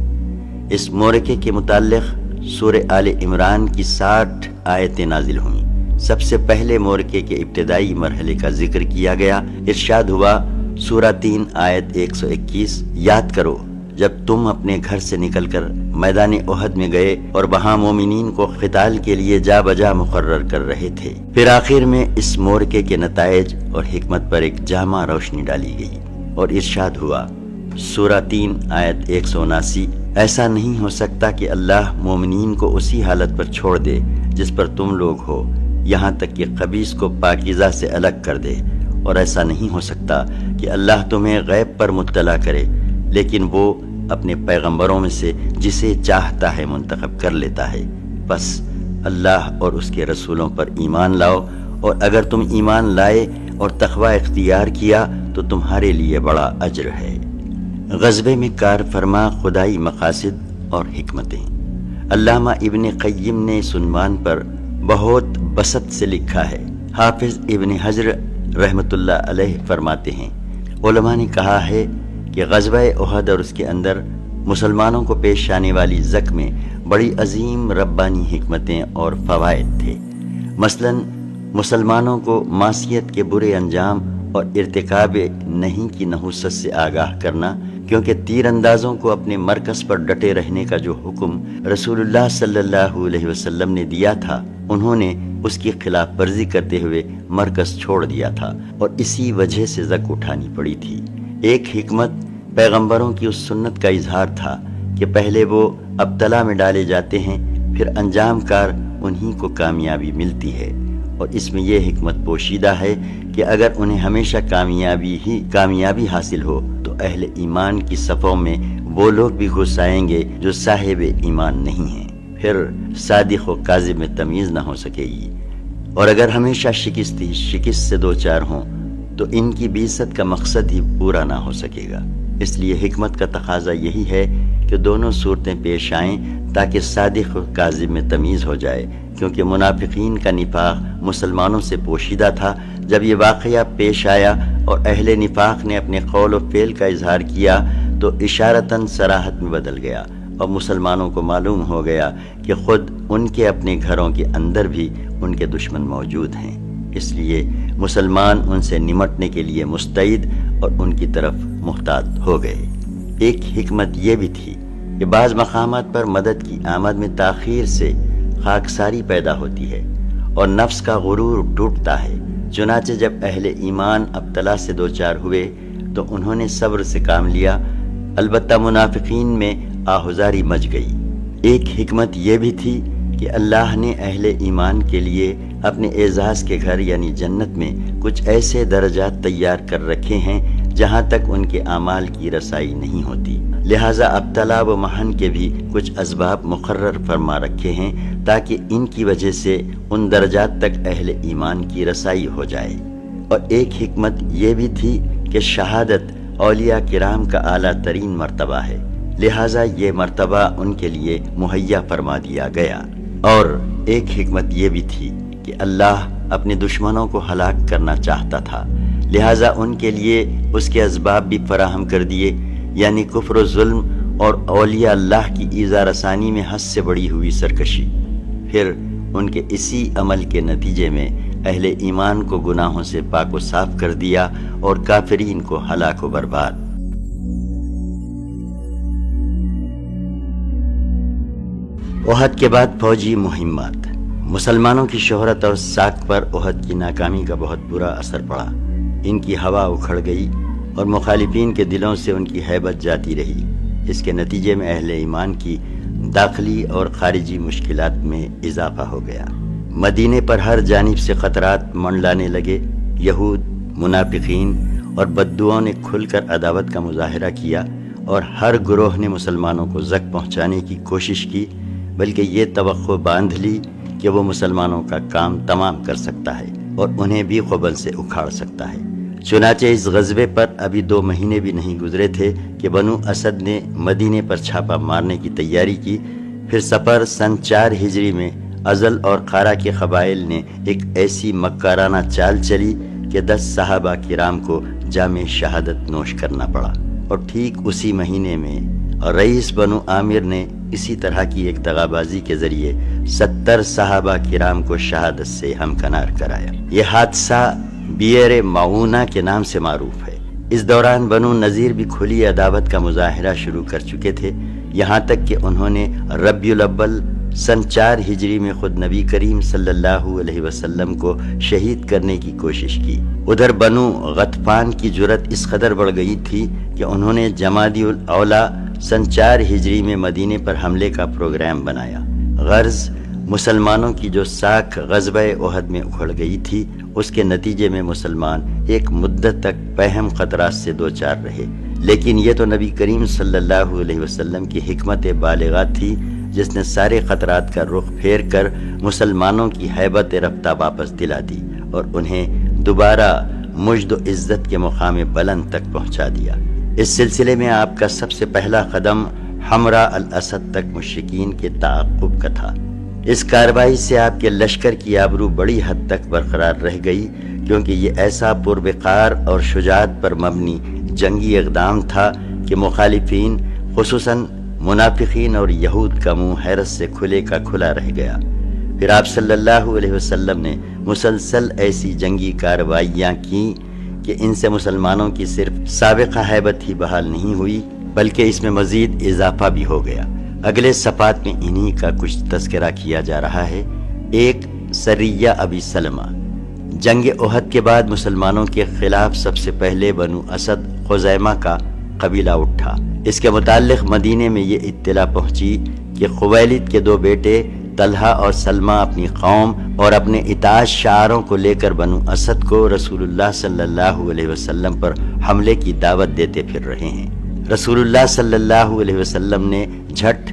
اس مورکے کے متعلق سورہ آل عمران کی 60 آیتیں نازل ہوئیں۔ سب سے پہلے مورکے کے ابتدائی مرحلے کا ذکر کیا گیا۔ ارشاد ہوا سورہ 3 آیت 121، یاد کرو جب تم اپنے گھر سے نکل کر میدان احد میں گئے اور وہاں مومنین کو قتال کے لیے جا بجا مقرر کر رہے تھے۔ پھر آخر میں اس مورکے کے نتائج اور حکمت پر ایک جامع روشنی ڈالی گئی اور ارشاد ہوا سورہ 3 آیت 179، ایسا نہیں ہو سکتا کہ اللہ مومنین کو اسی حالت پر چھوڑ دے جس پر تم لوگ ہو، یہاں تک کہ خبیث کو پاکیزہ سے الگ کر دے، اور ایسا نہیں ہو سکتا کہ اللہ تمہیں غیب پر مطلع کرے، لیکن وہ اپنے پیغمبروں میں سے جسے چاہتا ہے منتخب کر لیتا ہے۔ بس اللہ اور اس کے رسولوں پر ایمان لاؤ، اور اگر تم ایمان لائے اور تقوی اختیار کیا تو تمہارے لیے بڑا اجر ہے۔ غزوے میں کار فرما خدائی مقاصد اور حکمتیں۔ علامہ ابن قیم نے اس عنوان پر بہت بسط سے لکھا ہے۔ حافظ ابن حجر رحمۃ اللہ علیہ فرماتے ہیں، علماء نے کہا ہے کہ غزوہ احد اور اس کے اندر مسلمانوں کو پیش آنے والی زخم میں بڑی عظیم ربانی حکمتیں اور فوائد تھے۔ مثلا مسلمانوں کو معصیت کے برے انجام اور ارتکاب نہیں کی نحوست سے آگاہ کرنا، کیونکہ تیر اندازوں کو اپنے مرکز پر ڈٹے رہنے کا جو حکم رسول اللہ صلی اللہ علیہ وسلم نے دیا تھا، انہوں نے اس کی خلاف ورزی کرتے ہوئے مرکز چھوڑ دیا تھا اور اسی وجہ سے زک اٹھانی پڑی تھی۔ ایک حکمت پیغمبروں کی اس سنت کا اظہار تھا کہ پہلے وہ ابتلا میں ڈالے جاتے ہیں، پھر انجام کار انہی کو کامیابی ملتی ہے، اور اس میں یہ حکمت پوشیدہ ہے کہ اگر انہیں ہمیشہ کامیابی حاصل ہو تو اہل ایمان کی صفوں میں وہ لوگ بھی گھس آئیں گے جو صاحب ایمان نہیں ہیں، پھر صادق و کاذب میں تمیز نہ ہو سکے گی، اور اگر ہمیشہ شکست سے دوچار ہوں تو ان کی بعثت کا مقصد ہی پورا نہ ہو سکے گا۔ اس لیے حکمت کا تقاضا یہی ہے کہ دونوں صورتیں پیش آئیں تاکہ صادق و کاذب میں تمیز ہو جائے، کیونکہ منافقین کا نفاق مسلمانوں سے پوشیدہ تھا۔ جب یہ واقعہ پیش آیا اور اہل نفاق نے اپنے قول و فعل کا اظہار کیا تو اشارتاً صراحت میں بدل گیا، اور مسلمانوں کو معلوم ہو گیا کہ خود ان کے اپنے گھروں کے اندر بھی ان کے دشمن موجود ہیں۔ اس لیے مسلمان ان سے نمٹنے کے لیے مستعد اور ان کی طرف محتاط ہو گئے۔ ایک حکمت یہ بھی تھی کہ بعض مقامات پر مدد کی آمد میں تاخیر سے خاکساری پیدا ہوتی ہے اور نفس کا غرور ٹوٹتا ہے۔ چنانچہ جب اہل ایمان ابتلا سے دوچار ہوئے تو انہوں نے صبر سے کام لیا، البتہ منافقین میں آہذاری مچ گئی۔ ایک حکمت یہ بھی تھی کہ اللہ نے اہل ایمان کے لیے اپنے اعزاز کے گھر یعنی جنت میں کچھ ایسے درجات تیار کر رکھے ہیں جہاں تک ان کے اعمال کی رسائی نہیں ہوتی، لہٰذا ابتلا و محن کے بھی کچھ اسباب مقرر فرما رکھے ہیں تاکہ ان کی وجہ سے ان درجات تک اہل ایمان کی رسائی ہو جائے۔ اور ایک حکمت یہ بھی تھی کہ شہادت اولیاء کرام کا اعلیٰ ترین مرتبہ ہے، لہٰذا یہ مرتبہ ان کے لیے مہیا فرما دیا گیا۔ اور ایک حکمت یہ بھی تھی کہ اللہ اپنے دشمنوں کو ہلاک کرنا چاہتا تھا، لہٰذا ان کے لیے اس کے اسباب بھی فراہم کر دیے، یعنی کفر و ظلم اور اولیاء اللہ کی ایذا رسانی میں حد سے بڑی ہوئی سرکشی۔ پھر ان کے اسی عمل کے نتیجے میں اہل ایمان کو گناہوں سے پاک و صاف کر دیا اور کافرین کو ہلاک و برباد۔ احد کے بعد فوجی مہمات۔ مسلمانوں کی شہرت اور ساکھ پر احد کی ناکامی کا بہت برا اثر پڑا۔ ان کی ہوا اکھڑ گئی اور مخالفین کے دلوں سے ان کی ہیبت جاتی رہی۔ اس کے نتیجے میں اہل ایمان کی داخلی اور خارجی مشکلات میں اضافہ ہو گیا۔ مدینے پر ہر جانب سے خطرات منڈلانے لگے۔ یہود، منافقین اور بدوؤں نے کھل کر عداوت کا مظاہرہ کیا اور ہر گروہ نے مسلمانوں کو زک پہنچانے کی کوشش کی، بلکہ یہ توقع باندھ لی کہ وہ مسلمانوں کا کام تمام کر سکتا ہے اور انہیں بھی قبل سے اکھاڑ سکتا ہے۔ چنانچہ اس غزوے پر ابھی 2 مہینے بھی نہیں گزرے تھے کہ بنو اسد نے مدینے پر چھاپا مارنے کی تیاری کی۔ پھر سفر سن 4 ہجری میں ازل اور قارہ کے قبائل نے ایک ایسی مکارانہ چال چلی کہ 10 صحابہ کرام کو جام شہادت نوش کرنا پڑا، اور ٹھیک اسی مہینے میں رئیس بنو عامر نے اسی طرح کی ایک دغابازی کے ذریعے 70 صحابہ کرام کو شہادت سے ہمکنار کرایا۔ یہ حادثہ بئر معونہ کے نام سے معروف ہے۔ اس دوران بنو نذیر بھی کھلی عداوت کا مظاہرہ شروع کر چکے تھے، یہاں تک کہ انہوں نے ربیع الاول سن 4 ہجری میں خود نبی کریم صلی اللہ علیہ وسلم کو شہید کرنے کی کوشش کی۔ ادھر بنو غطفان کی جرأت اس قدر بڑھ گئی تھی کہ انہوں نے جمادی الاولیٰ سن 4 ہجری میں مدینے پر حملے کا پروگرام بنایا۔ غرض مسلمانوں کی جو ساکھ غزوہ احد میں اکھڑ گئی تھی، اس کے نتیجے میں مسلمان ایک مدت تک پہم خطرات سے دوچار رہے، لیکن یہ تو نبی کریم صلی اللہ علیہ وسلم کی حکمت بالغہ تھی جس نے سارے خطرات کا رخ پھیر کر مسلمانوں کی ہیبت رفتہ واپس دلا دی اور انہیں دوبارہ مجد و عزت کے مقام بلند تک پہنچا دیا۔ اس سلسلے میں آپ کا سب سے پہلا قدم حمراء الاسد تک مشرکین کے تعاقب کا تھا۔ اس کارروائی سے آپ کے لشکر کی آبرو بڑی حد تک برقرار رہ گئی، کیونکہ یہ ایسا پروقار اور شجاعت پر مبنی جنگی اقدام تھا کہ مخالفین خصوصاً منافقین اور یہود کا منہ حیرت سے کھلے کا کھلا رہ گیا۔ پھر آپ صلی اللہ علیہ وسلم نے مسلسل ایسی جنگی کارروائیاں کیں کہ ان سے مسلمانوں کی صرف سابقہ ہیبت ہی بحال نہیں ہوئی بلکہ اس میں مزید اضافہ بھی ہو گیا۔ اگلے صفحات میں انہی کا کچھ تذکرہ کیا جا رہا ہے۔ ایک، سریہ ابی سلمہ۔ جنگ احد کے بعد مسلمانوں کے خلاف سب سے پہلے بنو اسد خزیمہ کا قبیلہ اٹھا۔ اس کے متعلق مدینے میں یہ اطلاع پہنچی کہ خویلد کے 2 بیٹے طلحہ اور سلمہ اپنی قوم اور اپنے اطاعت شعاروں کو لے کر بنو اسد کو رسول اللہ صلی اللہ علیہ وسلم پر حملے کی دعوت دیتے پھر رہے ہیں۔ رسول اللہ صلی اللہ علیہ وسلم نے جھٹ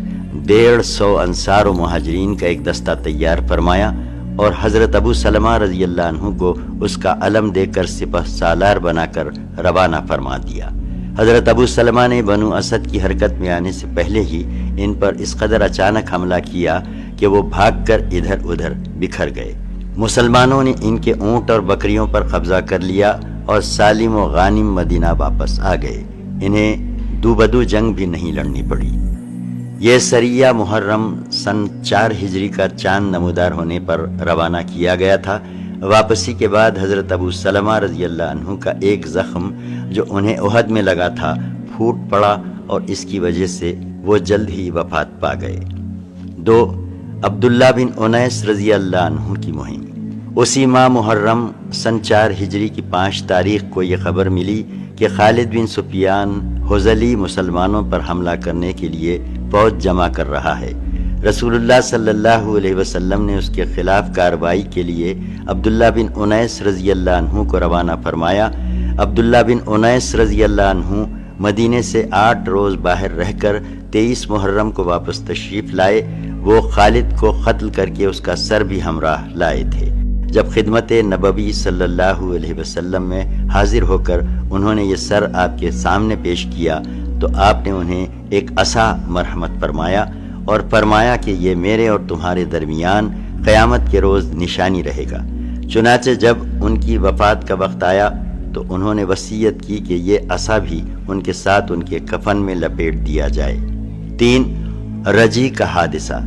150 انصار و مہاجرین کا ایک دستہ تیار فرمایا اور حضرت ابو سلمہ رضی اللہ عنہ کو اس کا علم دے کر سپہ سالار بنا کر روانہ فرما دیا۔ حضرت ابو سلمہ نے بنو اسد کی حرکت میں آنے سے پہلے ہی ان پر اس قدر اچانک حملہ کیا کہ وہ بھاگ کر ادھر ادھر بکھر گئے۔ مسلمانوں نے ان کے اونٹ اور بکریوں پر قبضہ کر لیا اور سالم و غانم مدینہ واپس آ گئے۔ انہیں دو بدو جنگ بھی نہیں لڑنی پڑی۔ یہ سریہ محرم سن 4 ہجری کا چاند نمودار ہونے پر روانہ کیا گیا تھا۔ واپسی کے بعد حضرت ابو سلمہ رضی اللہ عنہ کا ایک زخم جو انہیں احد میں لگا تھا پھوٹ پڑا اور اس کی وجہ سے وہ جلد ہی وفات پا گئے۔ 2، عبداللہ بن انیس رضی اللہ عنہ کی مہم۔ اسی ماہ محرم سن 4 ہجری کی 5 تاریخ کو یہ خبر ملی کہ خالد بن سفیان حذلی مسلمانوں پر حملہ کرنے کے لیے فوج جمع کر رہا ہے۔ رسول اللہ صلی اللہ علیہ وسلم نے اس کے خلاف کارروائی کے لیے عبداللہ بن انیس رضی اللہ عنہ کو روانہ فرمایا۔ عبداللہ بن انیس رضی اللہ عنہ مدینے سے 8 روز باہر رہ کر 23 محرم کو واپس تشریف لائے۔ وہ خالد کو قتل کر کے اس کا سر بھی ہمراہ لائے تھے۔ جب خدمت نبوی صلی اللہ علیہ وسلم میں حاضر ہو کر انہوں نے یہ سر آپ کے سامنے پیش کیا تو آپ نے انہیں ایک عصا مرحمت فرمایا اور فرمایا کہ یہ میرے اور تمہارے درمیان قیامت کے روز نشانی رہے گا۔ چنانچہ جب ان کی وفات کا وقت آیا تو انہوں نے وصیت کی کہ یہ عصا بھی ان کے ساتھ ان کے کفن میں لپیٹ دیا جائے۔ 3، رجی کا حادثہ۔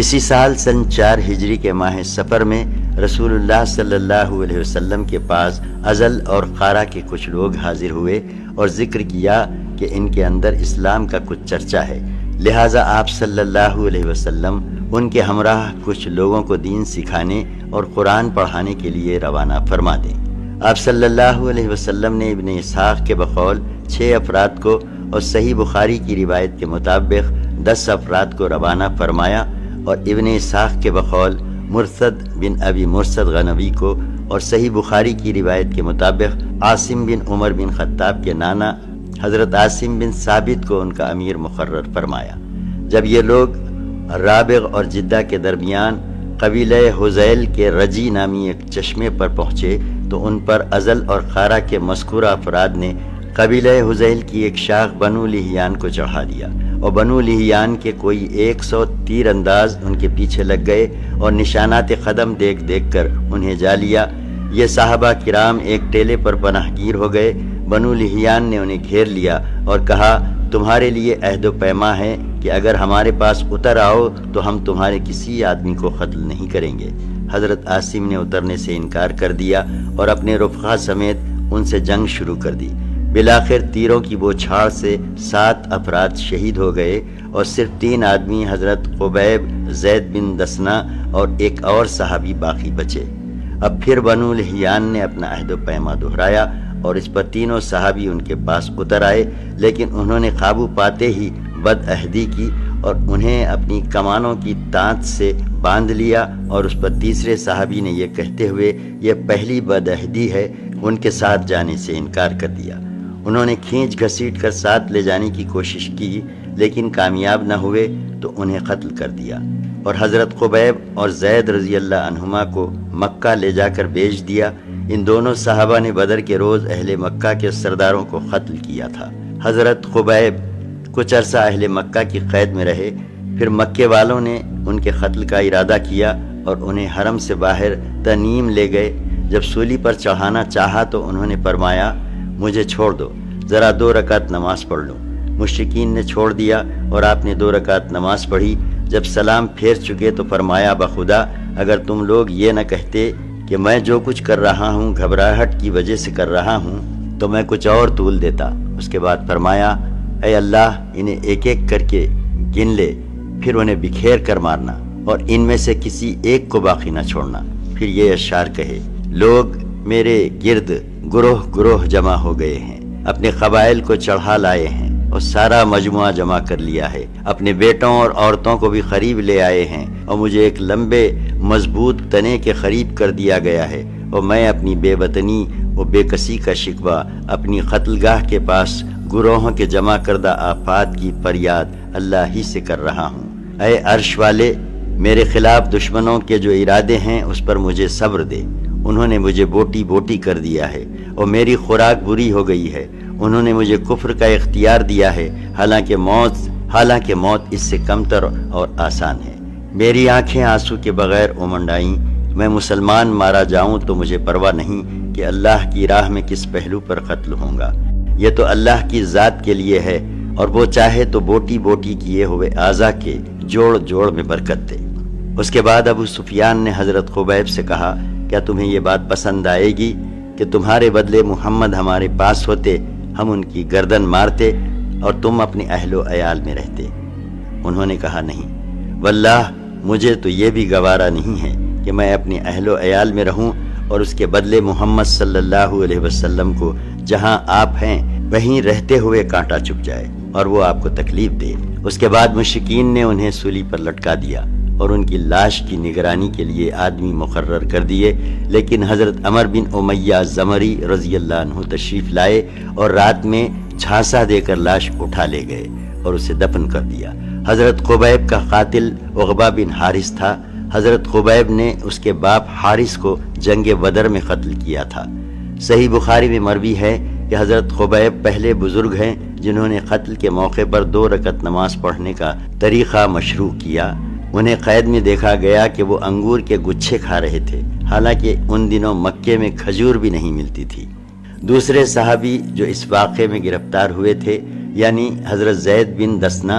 اسی سال سن 4 ہجری کے ماہ سفر میں رسول اللہ صلی اللہ علیہ وسلم کے پاس ازل اور قارہ کے کچھ لوگ حاضر ہوئے اور ذکر کیا کہ ان کے اندر اسلام کا کچھ چرچا ہے، لہٰذا آپ صلی اللہ علیہ وسلم ان کے ہمراہ کچھ لوگوں کو دین سکھانے اور قرآن پڑھانے کے لیے روانہ فرما دیں۔ آپ صلی اللہ علیہ وسلم نے ابن اسحاق کے بقول 6 افراد کو اور صحیح بخاری کی روایت کے مطابق 10 افراد کو روانہ فرمایا، اور ابن اسحاق کے بقول مرثد بن ابی مرثد غنوی کو اور صحیح بخاری کی روایت کے مطابق عاصم بن عمر بن خطاب کے نانا حضرت عاصم بن ثابت کو ان کا امیر مقرر فرمایا۔ جب یہ لوگ رابغ اور جدہ کے درمیان قبیلہ حذیل کے رجی نامی ایک چشمے پر پہنچے تو ان پر ازل اور خارا کے مذکورہ افراد نے قبیلہ حذیل کی ایک شاخ بنو لحیان کو چڑھا دیا، اور بنو لحیان کے کوئی 100 تیر انداز ان کے پیچھے لگ گئے اور نشانات قدم دیکھ دیکھ کر انہیں جا لیا۔ یہ صحابہ کرام ایک ٹیلے پر پناہ گیر ہو گئے۔ بنو لحیان نے انہیں گھیر لیا اور کہا، تمہارے لیے عہد و پیما ہے کہ اگر ہمارے پاس اتر آؤ تو ہم تمہارے کسی آدمی کو قتل نہیں کریں گے۔ حضرت عاصم نے اترنے سے انکار کر دیا اور اپنے رفقا سمیت ان سے جنگ شروع کر دی۔ بالآخر تیروں کی بوچھاڑ سے 7 افراد شہید ہو گئے اور صرف 3 آدمی حضرت خبیب، زید بن دسنہ اور ایک اور صحابی باقی بچے۔ اب پھر بنو لحیان نے اپنا عہد و پیما دہرایا اور اس پر تینوں صحابی ان کے پاس اتر آئے، لیکن انہوں نے قابو پاتے ہی بد عہدی کی اور انہیں اپنی کمانوں کی تانت سے باندھ لیا، اور اس پر تیسرے صحابی نے یہ کہتے ہوئے یہ پہلی بد عہدی ہے، ان کے ساتھ جانے سے انکار کر دیا۔ انہوں نے کھینچ گھسیٹ کر ساتھ لے جانے کی کوشش کی، لیکن کامیاب نہ ہوئے تو انہیں قتل کر دیا، اور حضرت خبیب اور زید رضی اللہ عنہما کو مکہ لے جا کر بیچ دیا۔ ان دونوں صحابہ نے بدر کے روز اہل مکہ کے سرداروں کو قتل کیا تھا۔ حضرت خبیب کچھ عرصہ اہل مکہ کی قید میں رہے، پھر مکے والوں نے ان کے قتل کا ارادہ کیا اور انہیں حرم سے باہر تنعیم لے گئے۔ جب سولی پر چڑھانا چاہا تو انہوں نے فرمایا، مجھے چھوڑ دو، ذرا 2 رکعت نماز پڑھ لوں۔ مشرکین نے چھوڑ دیا اور آپ نے 2 رکعت نماز پڑھی۔ جب سلام پھیر چکے تو فرمایا، بخدا اگر تم لوگ یہ نہ کہتے کہ میں جو کچھ کر رہا ہوں گھبراہٹ کی وجہ سے کر رہا ہوں تو میں کچھ اور طول دیتا۔ اس کے بعد فرمایا، اے اللہ انہیں ایک ایک کر کے گن لے، پھر انہیں بکھیر کر مارنا اور ان میں سے کسی ایک کو باقی نہ چھوڑنا۔ پھر یہ اشعار کہے، لوگ میرے گرد گروہ گروہ جمع ہو گئے ہیں، اپنے قبائل کو چڑھا لائے ہیں اور سارا مجموعہ جمع کر لیا ہے، اپنے بیٹوں اور عورتوں کو بھی قریب لے آئے ہیں، اور مجھے ایک لمبے مضبوط تنے کے قریب کر دیا گیا ہے، اور میں اپنی بے وطنی و بے کسی کا شکوہ اپنی قتل گاہ کے پاس گروہوں کے جمع کردہ آفات کی فریاد اللہ ہی سے کر رہا ہوں۔ اے عرش والے، میرے خلاف دشمنوں کے جو ارادے ہیں اس پر مجھے صبر دے۔ انہوں نے مجھے بوٹی بوٹی کر دیا ہے اور میری خوراک بری ہو گئی ہے۔ انہوں نے مجھے کفر کا اختیار دیا ہے، حالانکہ موت اس سے کمتر اور آسان ہے۔ میری آنکھیں آنسو کے بغیر امنڈ آئیں، میں مسلمان مارا جاؤں تو مجھے پرواہ نہیں کہ اللہ کی راہ میں کس پہلو پر قتل ہوں گا۔ یہ تو اللہ کی ذات کے لیے ہے، اور وہ چاہے تو بوٹی بوٹی کیے ہوئے اعضا کے جوڑ جوڑ میں برکت دے۔ اس کے بعد ابو سفیان نے حضرت خبیب سے کہا، کیا تمہیں یہ بات پسند آئے گی کہ تمہارے بدلے محمد ہمارے پاس ہوتے، ہم ان کی گردن مارتے اور تم اپنے اہل و عیال میں رہتے؟ انہوں نے کہا، نہیں واللہ مجھے تو یہ بھی گوارا نہیں ہے کہ میں اپنے اہل و عیال میں رہوں اور اس کے بدلے محمد صلی اللہ علیہ وسلم کو جہاں آپ ہیں وہیں رہتے ہوئے کانٹا چبھ جائے اور وہ آپ کو تکلیف دے۔ اس کے بعد مشرکین نے انہیں سولی پر لٹکا دیا اور ان کی لاش کی نگرانی کے لیے آدمی مقرر کر دیے، لیکن حضرت عمر بن امیہ زمری رضی اللہ عنہ تشریف لائے اور رات میں جھانسا دے کر لاش اٹھا لے گئے اور اسے دفن کر دیا۔ حضرت خبیب کا قاتل عقبہ بن حارث تھا۔ حضرت خبیب نے اس کے باپ حارث کو جنگ بدر میں قتل کیا تھا۔ صحیح بخاری میں مروی ہے کہ حضرت خبیب پہلے بزرگ ہیں جنہوں نے قتل کے موقع پر 2 رکعت نماز پڑھنے کا طریقہ مشروع کیا۔ انہیں قید میں دیکھا گیا کہ وہ انگور کے گچھے کھا رہے تھے، حالانکہ ان دنوں مکے میں کھجور بھی نہیں ملتی تھی۔ دوسرے صحابی جو اس واقعے میں گرفتار ہوئے تھے یعنی حضرت زید بن دسنہ،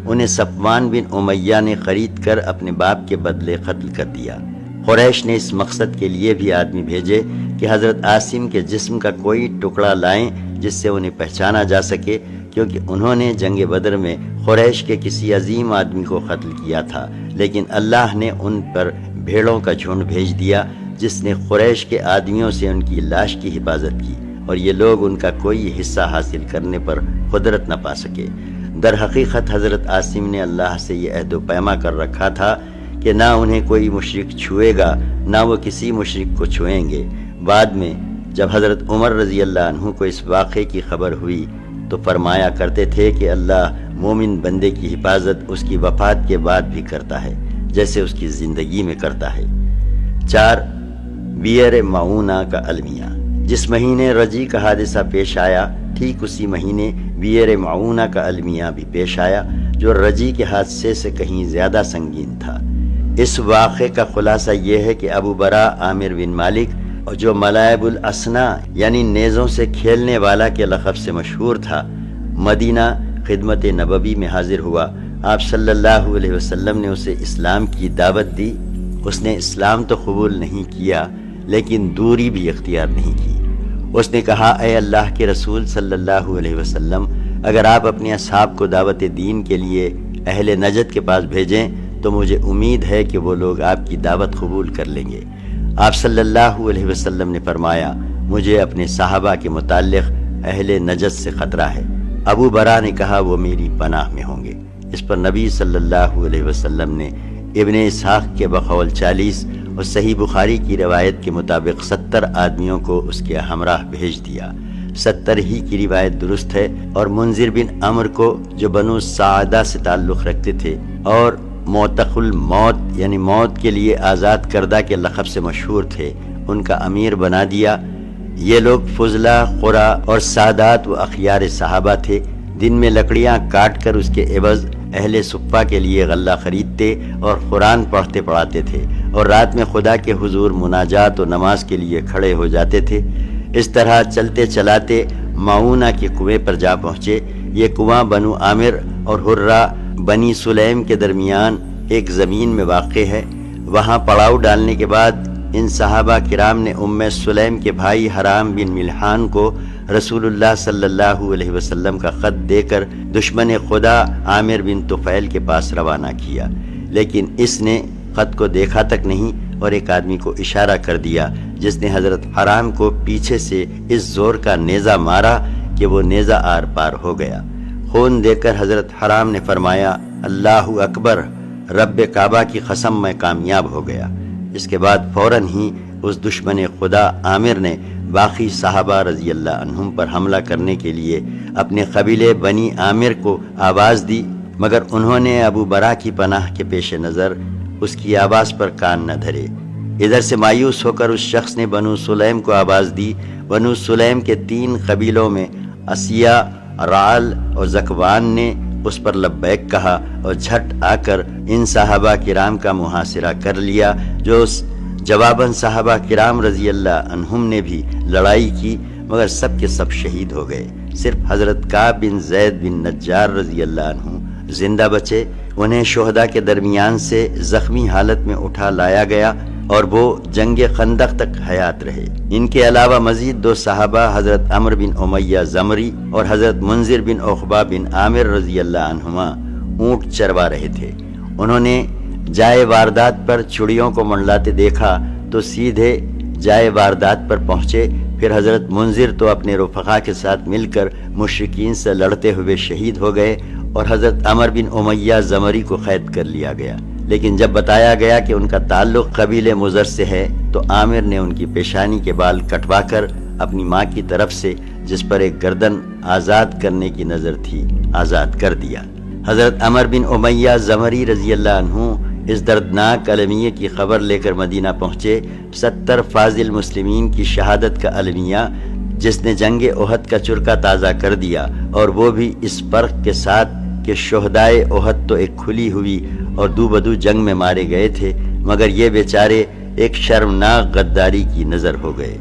انہیں صفوان بن امیہ نے خرید کر اپنے باپ کے بدلے قتل کر دیا۔ قریش نے اس مقصد کے لیے بھی آدمی بھیجے کہ حضرت عاصم کے جسم کا کوئی ٹکڑا لائیں جس سے انہیں پہچانا جا سکے، کیونکہ انہوں نے جنگ بدر میں قریش کے کسی عظیم آدمی کو قتل کیا تھا، لیکن اللہ نے ان پر بھیڑوں کا جھنڈ بھیج دیا جس نے قریش کے آدمیوں سے ان کی لاش کی حفاظت کی، اور یہ لوگ ان کا کوئی حصہ حاصل کرنے پر قدرت نہ پا سکے۔ در حقیقت حضرت عاصم نے اللہ سے یہ عہد و پیما کر رکھا تھا کہ نہ انہیں کوئی مشرک چھوئے گا، نہ وہ کسی مشرک کو چھوئیں گے۔ بعد میں جب حضرت عمر رضی اللہ عنہ کو اس واقعے کی خبر ہوئی تو فرمایا کرتے تھے کہ اللہ مومن بندے کی حفاظت اس کی وفات کے بعد بھی کرتا ہے جیسے اس کی زندگی میں کرتا ہے۔ 4 بئر معونہ کا المیہ۔ جس مہینے رجی کا حادثہ پیش آیا ٹھیک اسی مہینے بئر معونہ کا المیہ بھی پیش آیا، جو رجی کے حادثے سے کہیں زیادہ سنگین تھا۔ اس واقعے کا خلاصہ یہ ہے کہ ابو برا عامر بن مالک، جو ملائب الاسنا یعنی نیزوں سے کھیلنے والا کے لقب سے مشہور تھا، مدینہ خدمت نبوی میں حاضر ہوا۔ آپ صلی اللہ علیہ وسلم نے اسے اسلام کی دعوت دی۔ اس نے اسلام تو قبول نہیں کیا لیکن دوری بھی اختیار نہیں کی۔ اس نے کہا، اے اللہ کے رسول صلی اللہ علیہ وسلم، اگر آپ اپنے اصحاب کو دعوت دین کے لیے اہل نجد کے پاس بھیجیں تو مجھے امید ہے کہ وہ لوگ آپ کی دعوت قبول کر لیں گے۔ آپ صلی اللہ علیہ وسلم نے فرمایا، مجھے اپنے صحابہ کے متعلق اہل نجد سے خطرہ ہے۔ ابو برا نے کہا، وہ میری پناہ میں ہوں گے۔ اس پر نبی صلی اللہ علیہ وسلم نے ابن اسحاق کے بقول 40 اور صحیح بخاری کی روایت کے مطابق 70 آدمیوں کو اس کے ہمراہ بھیج دیا۔ 70 ہی کی روایت درست ہے، اور منذر بن عمر کو، جو بنو سعدہ سے تعلق رکھتے تھے اور معتق الموت یعنی موت کے لیے آزاد کردہ کے لقب سے مشہور تھے، ان کا امیر بنا دیا۔ یہ لوگ فضلہ، قرا اور سادات و اخیار صحابہ تھے۔ دن میں لکڑیاں کاٹ کر اس کے عوض اہل صفہ کے لیے غلہ خریدتے اور قرآن پڑھتے پڑھاتے تھے، اور رات میں خدا کے حضور مناجات و نماز کے لیے کھڑے ہو جاتے تھے۔ اس طرح چلتے چلاتے معونہ کے کنویں پر جا پہنچے۔ یہ کنواں بنو عامر اور حرہ بنی سلیم کے درمیان ایک زمین میں واقع ہے۔ وہاں پڑاؤ ڈالنے کے بعد ان صحابہ کرام نے ام سلیم کے بھائی حرام بن ملحان کو رسول اللہ صلی اللہ علیہ وسلم کا خط دے کر دشمن خدا عامر بن طفیل کے پاس روانہ کیا، لیکن اس نے خط کو دیکھا تک نہیں اور ایک آدمی کو اشارہ کر دیا، جس نے حضرت حرام کو پیچھے سے اس زور کا نیزہ مارا کہ وہ نیزہ آر پار ہو گیا۔ خون دے کر حضرت حرام نے فرمایا، اللہ اکبر، رب کعبہ کی قسم میں کامیاب ہو گیا۔ اس کے بعد فوراً ہی اس دشمن خدا عامر نے باقی صحابہ رضی اللہ عنہم پر حملہ کرنے کے لیے اپنے قبیلے بنی عامر کو آواز دی، مگر انہوں نے ابو برا کی پناہ کے پیش نظر اس کی آواز پر کان نہ دھرے۔ ادھر سے مایوس ہو کر اس شخص نے بنو سلیم کو آواز دی۔ بنو سلیم کے 3 قبیلوں میں اسیا، رعل اور زکوان نے اس پر لبیک کہا اور جھٹ آ کر ان صحابہ کرام کا محاصرہ کر لیا، جو جواباً صحابہ کرام رضی اللہ عنہم نے بھی لڑائی کی، مگر سب کے سب شہید ہو گئے۔ صرف حضرت کعب بن زید بن نجار رضی اللہ عنہ زندہ بچے۔ انہیں شہداء کے درمیان سے زخمی حالت میں اٹھا لایا گیا اور وہ جنگ خندق تک حیات رہے۔ ان کے علاوہ مزید 2 صحابہ حضرت عمر بن امیہ زمری اور حضرت منذر بن عقبہ بن عامر رضی اللہ عنہما اونٹ چروا رہے تھے۔ انہوں نے جائے واردات پر چڑیوں کو منڈلاتے دیکھا تو سیدھے جائے واردات پر پہنچے۔ پھر حضرت منذر تو اپنے رفقا کے ساتھ مل کر مشرکین سے لڑتے ہوئے شہید ہو گئے، اور حضرت عمر بن امیہ زمری کو قید کر لیا گیا۔ لیکن جب بتایا گیا کہ ان کا تعلق قبیلے مضر سے ہے تو عامر نے ان کی پیشانی کے بال کٹوا کر اپنی ماں کی طرف سے، جس پر ایک گردن آزاد کرنے کی نظر تھی، آزاد کر دیا۔ حضرت عمر بن امیہ زمری رضی اللہ عنہ اس دردناک المیہ کی خبر لے کر مدینہ پہنچے۔ 70 فاضل مسلمین کی شہادت کا المیہ، جس نے جنگ احد کا چرکا تازہ کر دیا، اور وہ بھی اس فرق کے ساتھ کہ شہدائے احد تو ایک کھلی ہوئی اور دو بدو جنگ میں مارے گئے تھے، مگر یہ بیچارے ایک شرمناک غداری کی نظر ہو گئے۔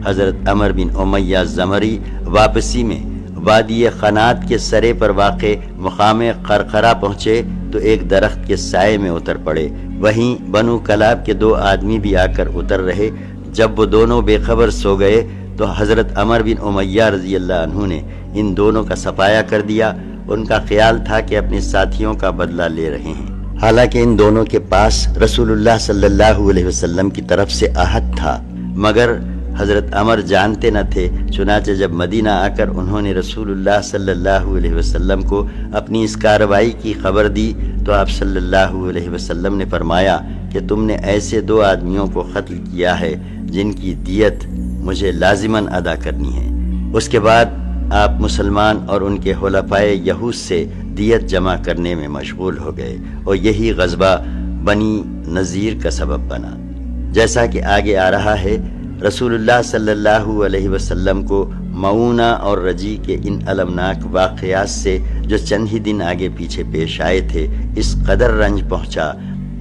حضرت عمر بن امیہ زمری واپسی میں وادی قنات کے سرے پر واقع مقام قرقرہ پہنچے تو ایک درخت کے سائے میں اتر پڑے۔ وہیں بنو کلاب کے 2 آدمی بھی آ کر اتر رہے۔ جب وہ دونوں بے خبر سو گئے تو حضرت عمر بن امیہ رضی اللہ عنہ نے ان دونوں کا صفایا کر دیا۔ ان کا خیال تھا کہ اپنے ساتھیوں کا بدلہ لے رہے ہیں، حالانکہ ان دونوں کے پاس رسول اللہ صلی اللہ علیہ وسلم کی طرف سے عہد تھا، مگر حضرت عمر جانتے نہ تھے۔ چنانچہ جب مدینہ آ کر انہوں نے رسول اللہ صلی اللہ علیہ وسلم کو اپنی اس کارروائی کی خبر دی تو آپ صلی اللہ علیہ وسلم نے فرمایا کہ تم نے ایسے 2 آدمیوں کو قتل کیا ہے جن کی دیت مجھے لازماً ادا کرنی ہے۔ اس کے بعد آپ مسلمان اور ان کے خلفائے یہود سے دیت جمع کرنے میں مشغول ہو گئے، اور یہی غزوہ بنی نذیر کا سبب بنا۔ جیسا کہ آگے آ رہا ہے، رسول اللہ صلی اللہ علیہ وسلم کو معونہ اور رجی کے ان المناک واقعات سے جو چند ہی دن آگے پیچھے پیش آئے تھے اس قدر رنج پہنچا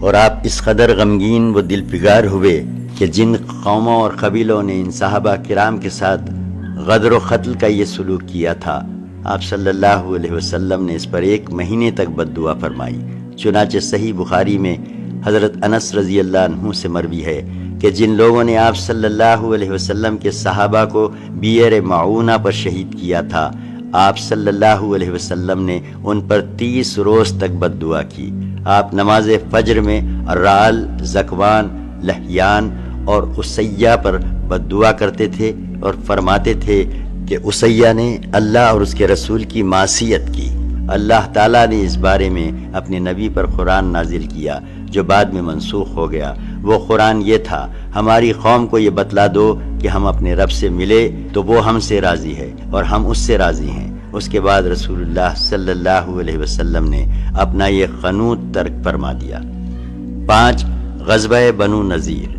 اور آپ اس قدر غمگین و دل پگار ہوئے کہ جن قوموں اور قبیلوں نے ان صحابہ کرام کے ساتھ غدر و قتل کا یہ سلوک کیا تھا، آپ صلی اللہ علیہ وسلم نے اس پر 1 مہینے تک بد دعا فرمائی۔ چنانچہ صحیح بخاری میں حضرت انس رضی اللہ عنہ سے مروی ہے کہ جن لوگوں نے آپ صلی اللہ علیہ وسلم کے صحابہ کو بئر معونہ پر شہید کیا تھا، آپ صلی اللہ علیہ وسلم نے ان پر 30 روز تک بد دعا کی۔ آپ نماز فجر میں رعل، زکوان، لحیان اور اسیہ پر بد دعا کرتے تھے اور فرماتے تھے کہ اسیہ نے اللہ اور اس کے رسول کی معصیت کی۔ اللہ تعالیٰ نے اس بارے میں اپنے نبی پر قرآن نازل کیا جو بعد میں منسوخ ہو گیا۔ وہ قرآن یہ تھا، ہماری قوم کو یہ بتلا دو کہ ہم اپنے رب سے ملے تو وہ ہم سے راضی ہے اور ہم اس سے راضی ہیں۔ اس کے بعد رسول اللہ صلی اللہ علیہ وسلم نے اپنا یہ قنوت ترک فرما دیا۔ 5 غزوہ بنو نذیر۔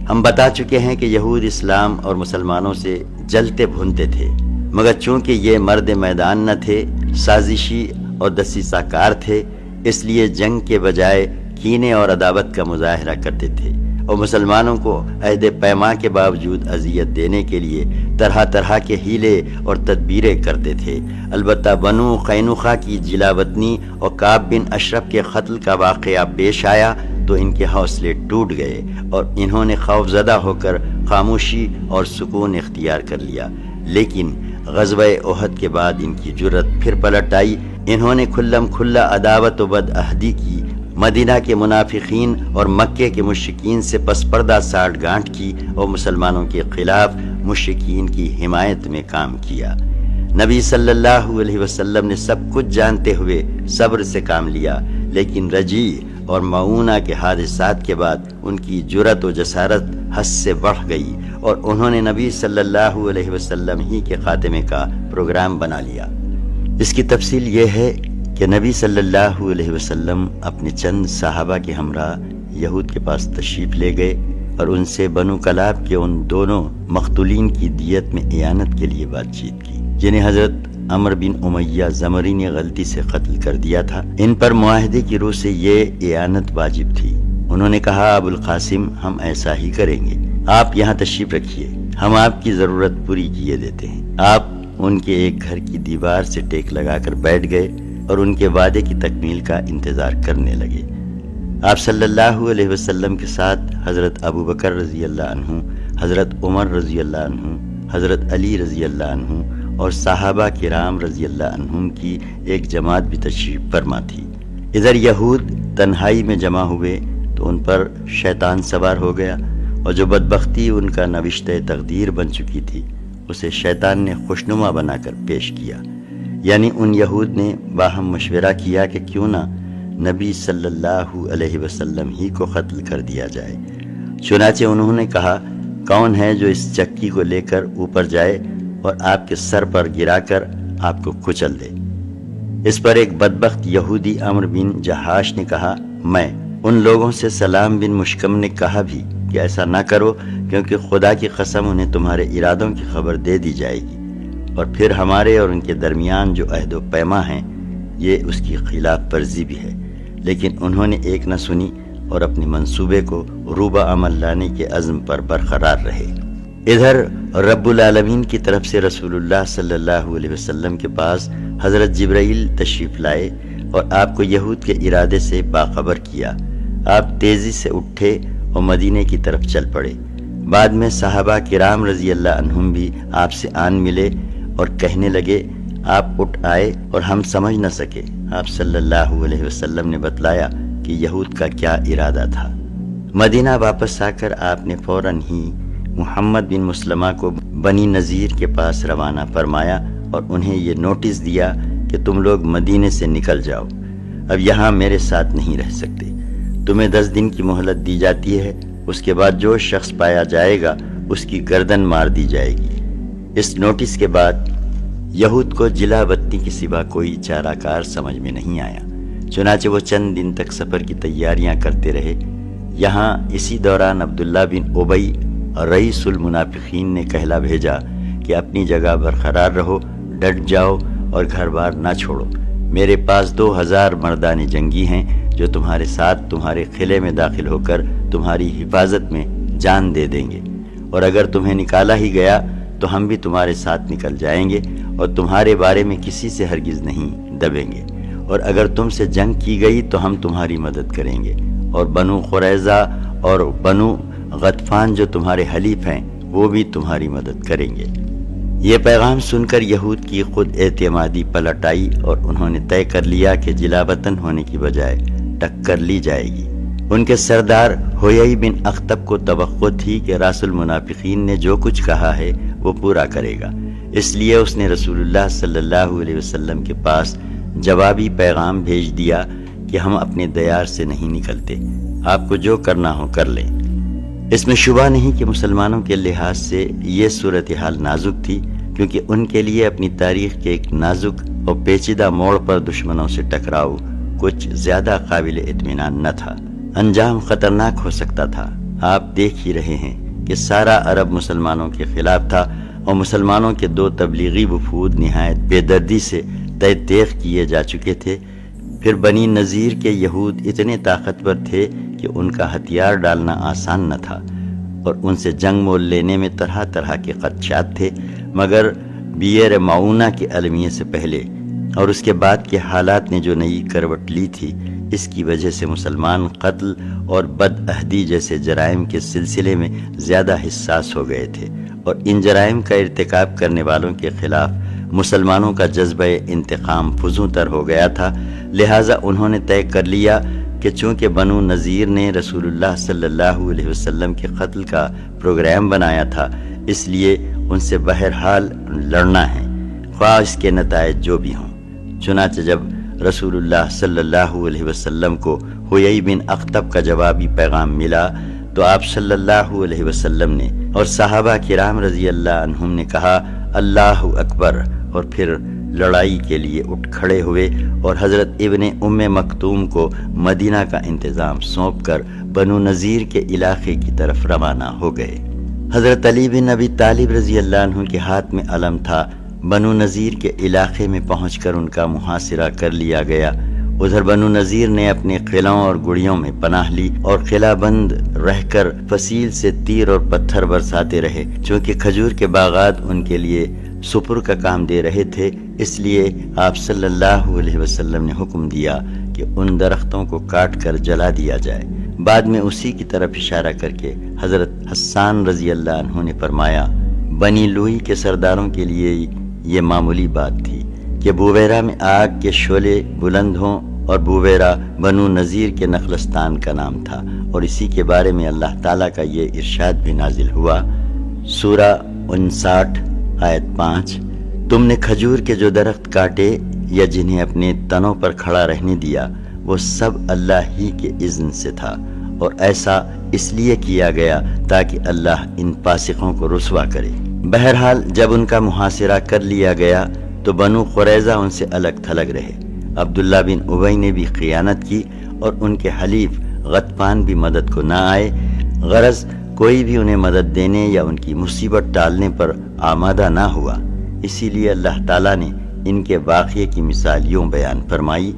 ہم بتا چکے ہیں کہ یہود اسلام اور مسلمانوں سے جلتے بھونتے تھے، مگر چونکہ یہ مرد میدان نہ تھے، سازشی اور دسیسہ کار تھے، اس لیے جنگ کے بجائے کینے اور عداوت کا مظاہرہ کرتے تھے اور مسلمانوں کو عہد پیما کے باوجود اذیت دینے کے لیے طرح طرح کے حیلے اور تدبیریں کرتے تھے۔ البتہ بنو قینوقہ کی جلاوطنی اور کعب بن اشرف کے قتل کا واقعہ پیش آیا تو ان کے حوصلے ٹوٹ گئے اور انہوں نے خوف زدہ ہو کر خاموشی اور سکون اختیار کر لیا۔ لیکن غزوہ احد کے بعد ان کی جرت پھر پلٹ آئی۔ انہوں نے کھلم کھلا عداوت و بد عہدی کی، مدینہ کے منافقین اور مکے کے مشرکین سے پس پردہ ساٹھ گانٹھ کی اور مسلمانوں کے خلاف مشرکین کی حمایت میں کام کیا۔ نبی صلی اللہ علیہ وسلم نے سب کچھ جانتے ہوئے صبر سے کام لیا، لیکن رجی اور معونہ کے حادثات کے بعد ان کی جرت و جسارت حد سے بڑھ گئی اور انہوں نے نبی صلی اللہ علیہ وسلم ہی کے خاتمے کا پروگرام بنا لیا۔ اس کی تفصیل یہ ہے کہ نبی صلی اللہ علیہ وسلم اپنے چند صحابہ کے ہمراہ یہود کے پاس تشریف لے گئے اور ان سے بنو کلاب کے ان دونوں مقتولین کی دیت میں اعانت کے لیے بات چیت کی، جنہیں حضرت عمر بن امیہ زمری نے غلطی سے قتل کر دیا تھا۔ ان پر معاہدے کی روح سے یہ اعانت واجب تھی۔ انہوں نے کہا، ابو القاسم، ہم ایسا ہی کریں گے، آپ یہاں تشریف رکھیے، ہم آپ کی ضرورت پوری کیے دیتے ہیں۔ آپ ان کے ایک گھر کی دیوار سے ٹیک لگا کر بیٹھ گئے اور ان کے وعدے کی تکمیل کا انتظار کرنے لگے۔ آپ صلی اللہ علیہ وسلم کے ساتھ حضرت ابو بکر رضی اللہ عنہ، حضرت عمر رضی اللہ عنہ، حضرت علی رضی اللہ عنہ اور صحابہ کرام رضی اللہ عنہم کی ایک جماعت بھی تشریف فرما تھی۔ ادھر یہود تنہائی میں جمع ہوئے تو ان پر شیطان سوار ہو گیا اور جو بدبختی ان کا نوشتہ تقدیر بن چکی تھی اسے شیطان نے خوشنما بنا کر پیش کیا۔ یعنی ان یہود نے باہم مشورہ کیا کہ کیوں نہ نبی صلی اللہ علیہ وسلم ہی کو قتل کر دیا جائے۔ چنانچہ انہوں نے کہا، کون ہے جو اس چکی کو لے کر اوپر جائے اور آپ کے سر پر گرا کر آپ کو کچل دے؟ اس پر ایک بدبخت یہودی عمرو بن جہاش نے کہا، میں۔ ان لوگوں سے سلام بن مشکم نے کہا بھی کہ ایسا نہ کرو، کیونکہ خدا کی قسم انہیں تمہارے ارادوں کی خبر دے دی جائے گی، اور پھر ہمارے اور ان کے درمیان جو عہد و پیما ہیں یہ اس کی خلاف ورزی بھی ہے۔ لیکن انہوں نے ایک نہ سنی اور اپنے منصوبے کو روبہ عمل لانے کے عزم پر برقرار رہے۔ ادھر رب العالمین کی طرف سے رسول اللہ صلی اللہ علیہ وسلم کے پاس حضرت جبرائیل تشریف لائے اور آپ کو یہود کے ارادے سے باخبر کیا۔ آپ تیزی سے اٹھے اور مدینے کی طرف چل پڑے۔ بعد میں صحابہ کرام رضی اللہ عنہم بھی آپ سے آن ملے اور کہنے لگے، آپ اٹھ آئے اور ہم سمجھ نہ سکے۔ آپ صلی اللہ علیہ وسلم نے بتلایا کہ یہود کا کیا ارادہ تھا۔ مدینہ واپس آ کر آپ نے فوراً ہی محمد بن مسلمہ کو بنی نذیر کے پاس روانہ فرمایا اور انہیں یہ نوٹس دیا کہ تم لوگ مدینے سے نکل جاؤ، اب یہاں میرے ساتھ نہیں رہ سکتے۔ تمہیں 10 دن کی مہلت دی جاتی ہے، اس کے بعد جو شخص پایا جائے گا اس کی گردن مار دی جائے گی۔ اس نوٹس کے بعد یہود کو جلا وطنی کے سوا کوئی چارہ کار سمجھ میں نہیں آیا، چنانچہ وہ چند دن تک سفر کی تیاریاں کرتے رہے۔ یہاں اسی دوران عبداللہ بن ابی رئیس المنافقین نے کہلا بھیجا کہ اپنی جگہ برقرار رہو، ڈٹ جاؤ اور گھر بار نہ چھوڑو۔ میرے پاس 2000 مردان جنگی ہیں جو تمہارے ساتھ تمہارے قلعے میں داخل ہو کر تمہاری حفاظت میں جان دے دیں گے، اور اگر تمہیں نکالا ہی گیا تو ہم بھی تمہارے ساتھ نکل جائیں گے اور تمہارے بارے میں کسی سے ہرگز نہیں دبیں گے، اور اگر تم سے جنگ کی گئی تو ہم تمہاری مدد کریں گے، اور بنو قریظہ اور بنو غطفان جو تمہارے حلیف ہیں وہ بھی تمہاری مدد کریں گے۔ یہ پیغام سن کر یہود کی خود اعتمادی پلٹ آئی اور انہوں نے طے کر لیا کہ جلا وطن ہونے کی بجائے ٹکر لی جائے گی۔ ان کے سردار حیی بن اخطب کو توقع تھی کہ رأس المنافقین نے جو کچھ کہا ہے وہ پورا کرے گا، اس لیے اس نے رسول اللہ صلی اللہ علیہ وسلم کے پاس جوابی پیغام بھیج دیا کہ ہم اپنے دیار سے نہیں نکلتے، آپ کو جو کرنا ہو کر لیں۔ اس میں شبہ نہیں کہ مسلمانوں کے لحاظ سے یہ صورتحال نازک تھی، کیونکہ ان کے لیے اپنی تاریخ کے ایک نازک اور پیچیدہ موڑ پر دشمنوں سے ٹکراؤ کچھ زیادہ قابل اطمینان نہ تھا، انجام خطرناک ہو سکتا تھا۔ آپ دیکھ ہی رہے ہیں کہ سارا عرب مسلمانوں کے خلاف تھا اور مسلمانوں کے 2 تبلیغی وفود نہایت بے دردی سے طے تیغ کیے جا چکے تھے۔ پھر بنی نذیر کے یہود اتنے طاقتور تھے کہ ان کا ہتھیار ڈالنا آسان نہ تھا اور ان سے جنگ مول لینے میں طرح طرح کے خدشات تھے، مگر بئر معونہ کے المیے سے پہلے اور اس کے بعد کے حالات نے جو نئی کروٹ لی تھی، اس کی وجہ سے مسلمان قتل اور بد عہدی جیسے جرائم کے سلسلے میں زیادہ حساس ہو گئے تھے، اور ان جرائم کا ارتکاب کرنے والوں کے خلاف مسلمانوں کا جذبہ انتقام فزوں تر ہو گیا تھا۔ لہٰذا انہوں نے طے کر لیا کہ چونکہ بنو نذیر نے رسول اللہ صلی اللہ علیہ وسلم کے قتل کا پروگرام بنایا تھا، اس لیے ان سے بہرحال لڑنا ہے، خواہ اس کے نتائج جو بھی ہوں۔ چنانچہ جب رسول اللہ صلی اللہ علیہ وسلم کو حیی بن اخطب کا جوابی پیغام ملا تو آپ صلی اللہ علیہ وسلم نے اور صحابہ کرام رضی اللہ عنہم نے کہا اللہ اکبر، اور پھر لڑائی کے لیے اٹھ کھڑے ہوئے اور حضرت ابن ام مکتوم کو مدینہ کا انتظام سونپ کر بنو نذیر کے علاقے کی طرف روانہ ہو گئے۔ حضرت علی بن ابی طالب رضی اللہ عنہ کے ہاتھ میں علم تھا۔ بنو نذیر کے علاقے میں پہنچ کر ان کا محاصرہ کر لیا گیا۔ ادھر بنو نذیر نے اپنے قلعوں اور گڑیوں میں پناہ لی اور قلعہ بند رہ کر فصیل سے تیر اور پتھر برساتے رہے، چونکہ کھجور کے باغات ان کے لیے سپر کا کام دے رہے تھے، اس لیے آپ صلی اللہ علیہ وسلم نے حکم دیا کہ ان درختوں کو کاٹ کر جلا دیا جائے۔ بعد میں اسی کی طرف اشارہ کر کے حضرت حسان رضی اللہ عنہ نے فرمایا بنی لوئی کے سرداروں کے لیے یہ معمولی بات تھی کہ بویرہ میں آگ کے شعلے بلند ہوں، اور بویرہ بنو نذیر کے نخلستان کا نام تھا، اور اسی کے بارے میں اللہ تعالیٰ کا یہ ارشاد بھی نازل ہوا۔ سورہ 59 آیت 5، تم نے کھجور کے جو درخت کاٹے یا جنہیں اپنے تنوں پر کھڑا رہنے دیا وہ سب اللہ ہی کے اذن سے تھا، اور ایسا اس لیے کیا گیا تاکہ اللہ ان فاسقوں کو رسوا کرے۔ بہرحال جب ان کا محاصرہ کر لیا گیا تو بنو قریظہ ان سے الگ تھلگ رہے۔ عبداللہ بن ابی نے بھی خیانت کی اور ان کے حلیف غطفان بھی مدد کو نہ آئے، غرض کوئی بھی انہیں مدد دینے یا ان کی مصیبت ٹالنے پر آمادہ نہ ہوا۔ اسی لیے اللہ تعالیٰ نے ان کے واقعے کی مثال یوں بیان فرمائی۔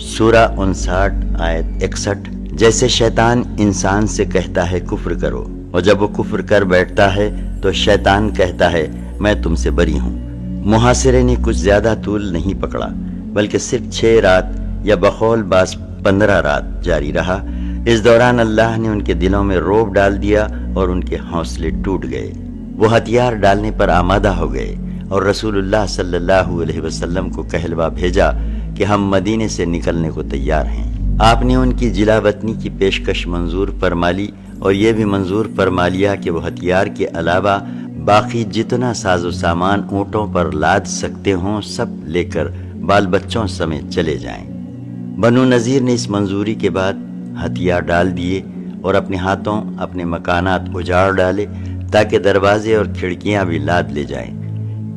سورہ 59 آیت 61، جیسے شیطان انسان سے کہتا ہے کفر کرو، اور جب وہ کفر کر بیٹھتا ہے تو شیطان کہتا ہے میں تم سے بری ہوں۔ محاصرے نے کچھ زیادہ طول نہیں پکڑا، بلکہ صرف 6 رات یا بقول بعض 15 رات جاری رہا۔ اس دوران اللہ نے ان کے دلوں میں رعب ڈال دیا اور ان کے حوصلے ٹوٹ گئے، وہ ہتھیار ڈالنے پر آمادہ ہو گئے، اور رسول اللہ صلی اللہ علیہ وسلم کو کہلوا بھیجا کہ ہم مدینے سے نکلنے کو تیار ہیں۔ آپ نے ان کی جلا وطنی کی پیشکش منظور فرما لی اور یہ بھی منظور فرما لیا کہ وہ ہتھیار کے علاوہ باقی جتنا ساز و سامان اونٹوں پر لاد سکتے ہوں سب لے کر بال بچوں سمیت چلے جائیں۔ بنو نذیر نے اس منظوری کے بعد ہتھیار ڈال دیے اور اپنے ہاتھوں اپنے مکانات اجاڑ ڈالے تاکہ دروازے اور کھڑکیاں بھی لاد لے جائیں،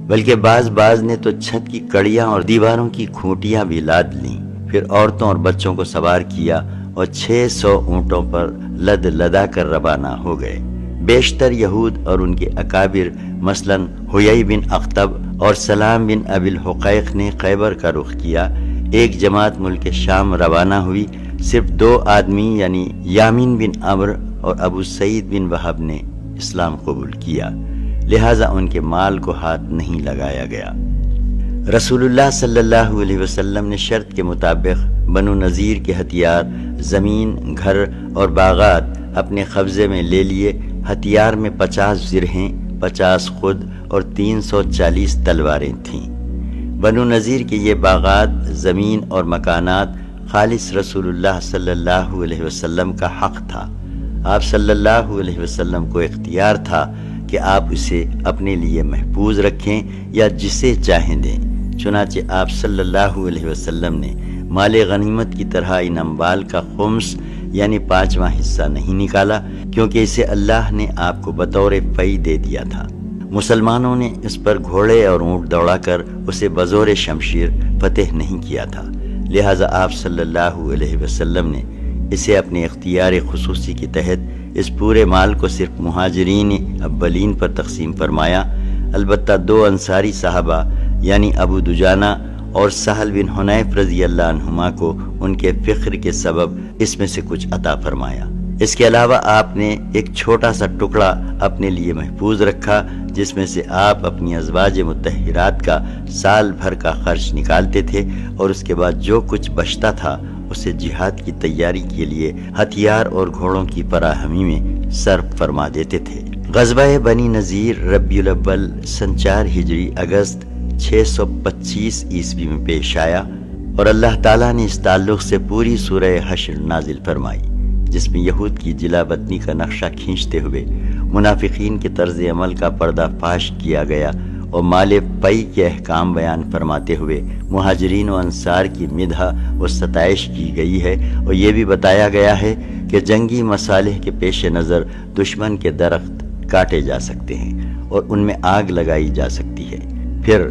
بلکہ بعض نے تو چھت کی کڑیاں اور دیواروں کی کھوٹیاں بھی لاد لیں۔ پھر عورتوں اور بچوں کو سوار کیا اور 600 اونٹوں پر لد لدا کر روانہ ہو گئے۔ بیشتر یہود اور ان کے اکابر مثلاً حیی بن اخطب اور سلام بن ابی الحقیق نے خیبر کا رخ کیا۔ ایک جماعت ملک شام روانہ ہوئی۔ صرف 2 آدمی یعنی یامین بن عمرو اور ابو سعید بن وہب نے اسلام قبول کیا، لہٰذا ان کے مال کو ہاتھ نہیں لگایا گیا۔ رسول اللہ صلی اللہ علیہ وسلم نے شرط کے مطابق بنو نذیر کے ہتھیار، زمین، گھر اور باغات اپنے قبضے میں لے لیے۔ ہتھیار میں 50 زرہیں، 50 خود اور 340 تلواریں تھیں۔ بنو نذیر کے یہ باغات، زمین اور مکانات خالص رسول اللہ صلی اللہ علیہ وسلم کا حق تھا۔ آپ صلی اللہ علیہ وسلم کو اختیار تھا کہ آپ اسے اپنے لیے محفوظ رکھیں یا جسے چاہیں دیں۔ چنانچہ آپ صلی اللہ علیہ وسلم نے مال غنیمت کی طرح ان اموال کا خمس یعنی 5واں حصہ نہیں نکالا، کیونکہ اسے اللہ نے آپ کو بطور فی دے دیا تھا۔ مسلمانوں نے اس پر گھوڑے اور اونٹ دوڑا کر اسے بزور شمشیر فتح نہیں کیا تھا، لہٰذا آپ صلی اللہ علیہ وسلم نے اسے اپنے اختیار خصوصی کے تحت اس پورے مال کو صرف مہاجرین اولین پر تقسیم فرمایا۔ البتہ 2 انصاری صحابہ یعنی ابو دجانہ اور سہل بن حنیف رضی اللہ عنہما کو ان کے فخر کے سبب اس میں سے کچھ عطا فرمایا۔ اس کے علاوہ آپ نے ایک چھوٹا سا ٹکڑا اپنے لیے محفوظ رکھا، جس میں سے آپ اپنی ازواج مطہرات کا سال بھر کا خرچ نکالتے تھے، اور اس کے بعد جو کچھ بچتا تھا اسے جہاد کی تیاری کے لیے ہتھیار اور گھوڑوں کی فراہمی میں صرف فرما دیتے تھے۔ غزوہ بنی نذیر ربیع الاول سن 4 ہجری اگست 625 عیسوی میں پیش آیا، اور اللہ تعالیٰ نے اس تعلق سے پوری سورہ حشر نازل فرمائی، جس میں یہود کی جلا وطنی کا نقشہ کھینچتے ہوئے منافقین کے طرز عمل کا پردہ فاش کیا گیا، اور مال پئی کے احکام بیان فرماتے ہوئے مہاجرین و انصار کی مدح و ستائش کی گئی ہے، اور یہ بھی بتایا گیا ہے کہ جنگی مصالح کے پیش نظر دشمن کے درخت کاٹے جا سکتے ہیں اور ان میں آگ لگائی جا سکتی ہے، پھر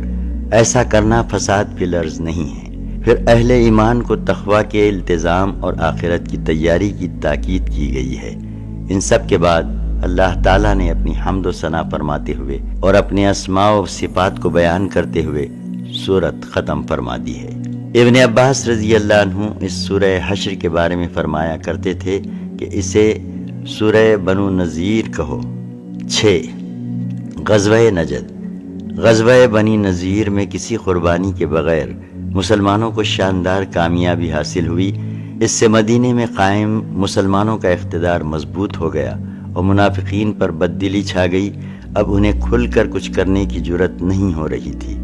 ایسا کرنا فساد فی الارض نہیں ہے۔ پھر اہل ایمان کو تقویٰ کے التزام اور آخرت کی تیاری کی تاکید کی گئی ہے۔ ان سب کے بعد اللہ تعالیٰ نے اپنی حمد و ثنا فرماتے ہوئے اور اپنے اسماء و صفات کو بیان کرتے ہوئے سورت ختم فرما دی ہے۔ ابن عباس رضی اللہ عنہ اس سورہ حشر کے بارے میں فرمایا کرتے تھے کہ اسے سورہ بنو نذیر کہو۔ 6 غزوہ نجد۔ غزوہ بنی نذیر میں کسی قربانی کے بغیر مسلمانوں کو شاندار کامیابی حاصل ہوئی۔ اس سے مدینے میں قائم مسلمانوں کا اقتدار مضبوط ہو گیا اور منافقین پر بددلی چھا گئی۔ اب انہیں کھل کر کچھ کرنے کی جرت نہیں ہو رہی تھی۔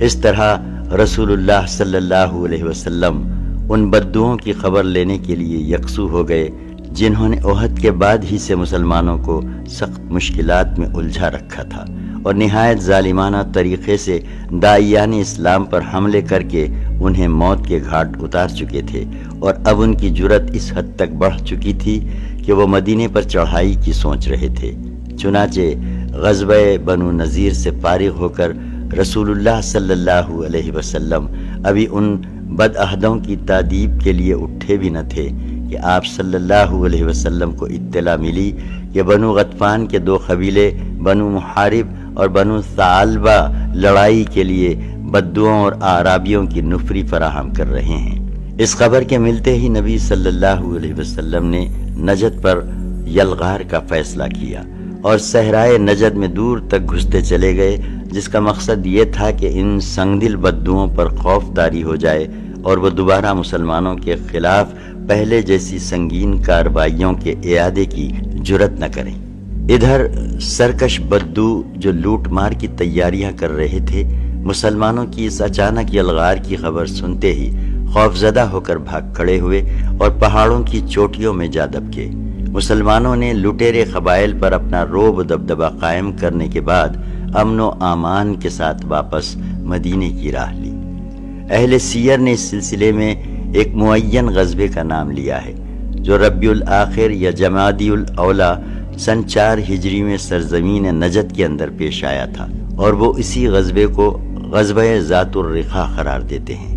اس طرح رسول اللہ صلی اللہ علیہ وسلم ان بددعاؤں کی خبر لینے کے لیے یکسو ہو گئے جنہوں نے احد کے بعد ہی سے مسلمانوں کو سخت مشکلات میں الجھا رکھا تھا، اور نہایت ظالمانہ طریقے سے داعیان اسلام پر حملے کر کے انہیں موت کے گھاٹ اتار چکے تھے، اور اب ان کی جرت اس حد تک بڑھ چکی تھی کہ وہ مدینے پر چڑھائی کی سوچ رہے تھے۔ چنانچہ غزوہ بنو نذیر سے فارغ ہو کر رسول اللہ صلی اللہ علیہ وسلم ابھی ان بدعہدوں کی تادیب کے لیے اٹھے بھی نہ تھے کہ آپ صلی اللہ علیہ وسلم کو اطلاع ملی کہ بنو غطفان کے 2 قبیلے بنو محارب اور بنو ثعلبہ لڑائی کے لیے بددعاؤں اور اعرابیوں کی نفری فراہم کر رہے ہیں۔ اس خبر کے ملتے ہی نبی صلی اللہ علیہ وسلم نے نجد پر یلغار کا فیصلہ کیا اور صحرائے نجد میں دور تک گھستے چلے گئے، جس کا مقصد یہ تھا کہ ان سنگدل بددعاؤں پر خوف طاری ہو جائے اور وہ دوبارہ مسلمانوں کے خلاف پہلے جیسی سنگین کارروائیوں کے اعادے کی جرت نہ کریں۔ ادھر سرکش بددو جو لوٹ مار کی تیاریاں کر رہے تھے، مسلمانوں کی اس اچانک یلغار کی خبر سنتے ہی خوفزدہ ہو کر بھاگ کھڑے ہوئے اور پہاڑوں کی چوٹیوں میں جا دبکے۔ مسلمانوں نے لٹیرے قبائل پر اپنا رعب و دبدبہ قائم کرنے کے بعد امن و امان کے ساتھ واپس مدینے کی راہ لی۔ اہل سیر نے اس سلسلے میں ایک معین غزوے کا نام لیا ہے جو ربیع الاخر یا جمادی الاولیٰ سن 4 ہجری میں سرزمین نجد کے اندر پیش آیا تھا، اور وہ اسی غزوے کو غزوہ ذات الرقاع قرار دیتے ہیں۔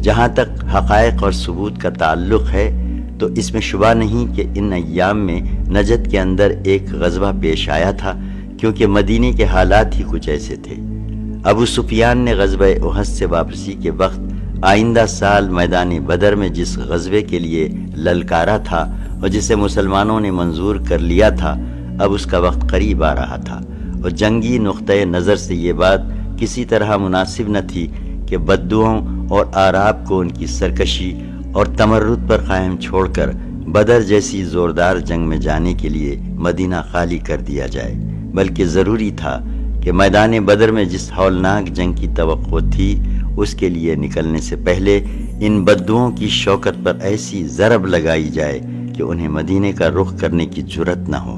جہاں تک حقائق اور ثبوت کا تعلق ہے تو اس میں شبہ نہیں کہ ان ایام میں نجد کے اندر ایک غزوہ پیش آیا تھا، کیونکہ مدینے کے حالات ہی کچھ ایسے تھے۔ ابو سفیان نے غزوہ احد سے واپسی کے وقت آئندہ سال میدان بدر میں جس غزوے کے لیے للکارا تھا اور جسے مسلمانوں نے منظور کر لیا تھا، اب اس کا وقت قریب آ رہا تھا، اور جنگی نقطۂ نظر سے یہ بات کسی طرح مناسب نہ تھی کہ بدوؤں اور آراب کو ان کی سرکشی اور تمرد پر قائم چھوڑ کر بدر جیسی زوردار جنگ میں جانے کے لیے مدینہ خالی کر دیا جائے، بلکہ ضروری تھا کہ میدان بدر میں جس ہولناک جنگ کی توقع تھی اس کے لیے نکلنے سے پہلے ان بدوؤں کی شوکت پر ایسی ضرب لگائی جائے کہ انہیں مدینے کا رخ کرنے کی جرت نہ ہو۔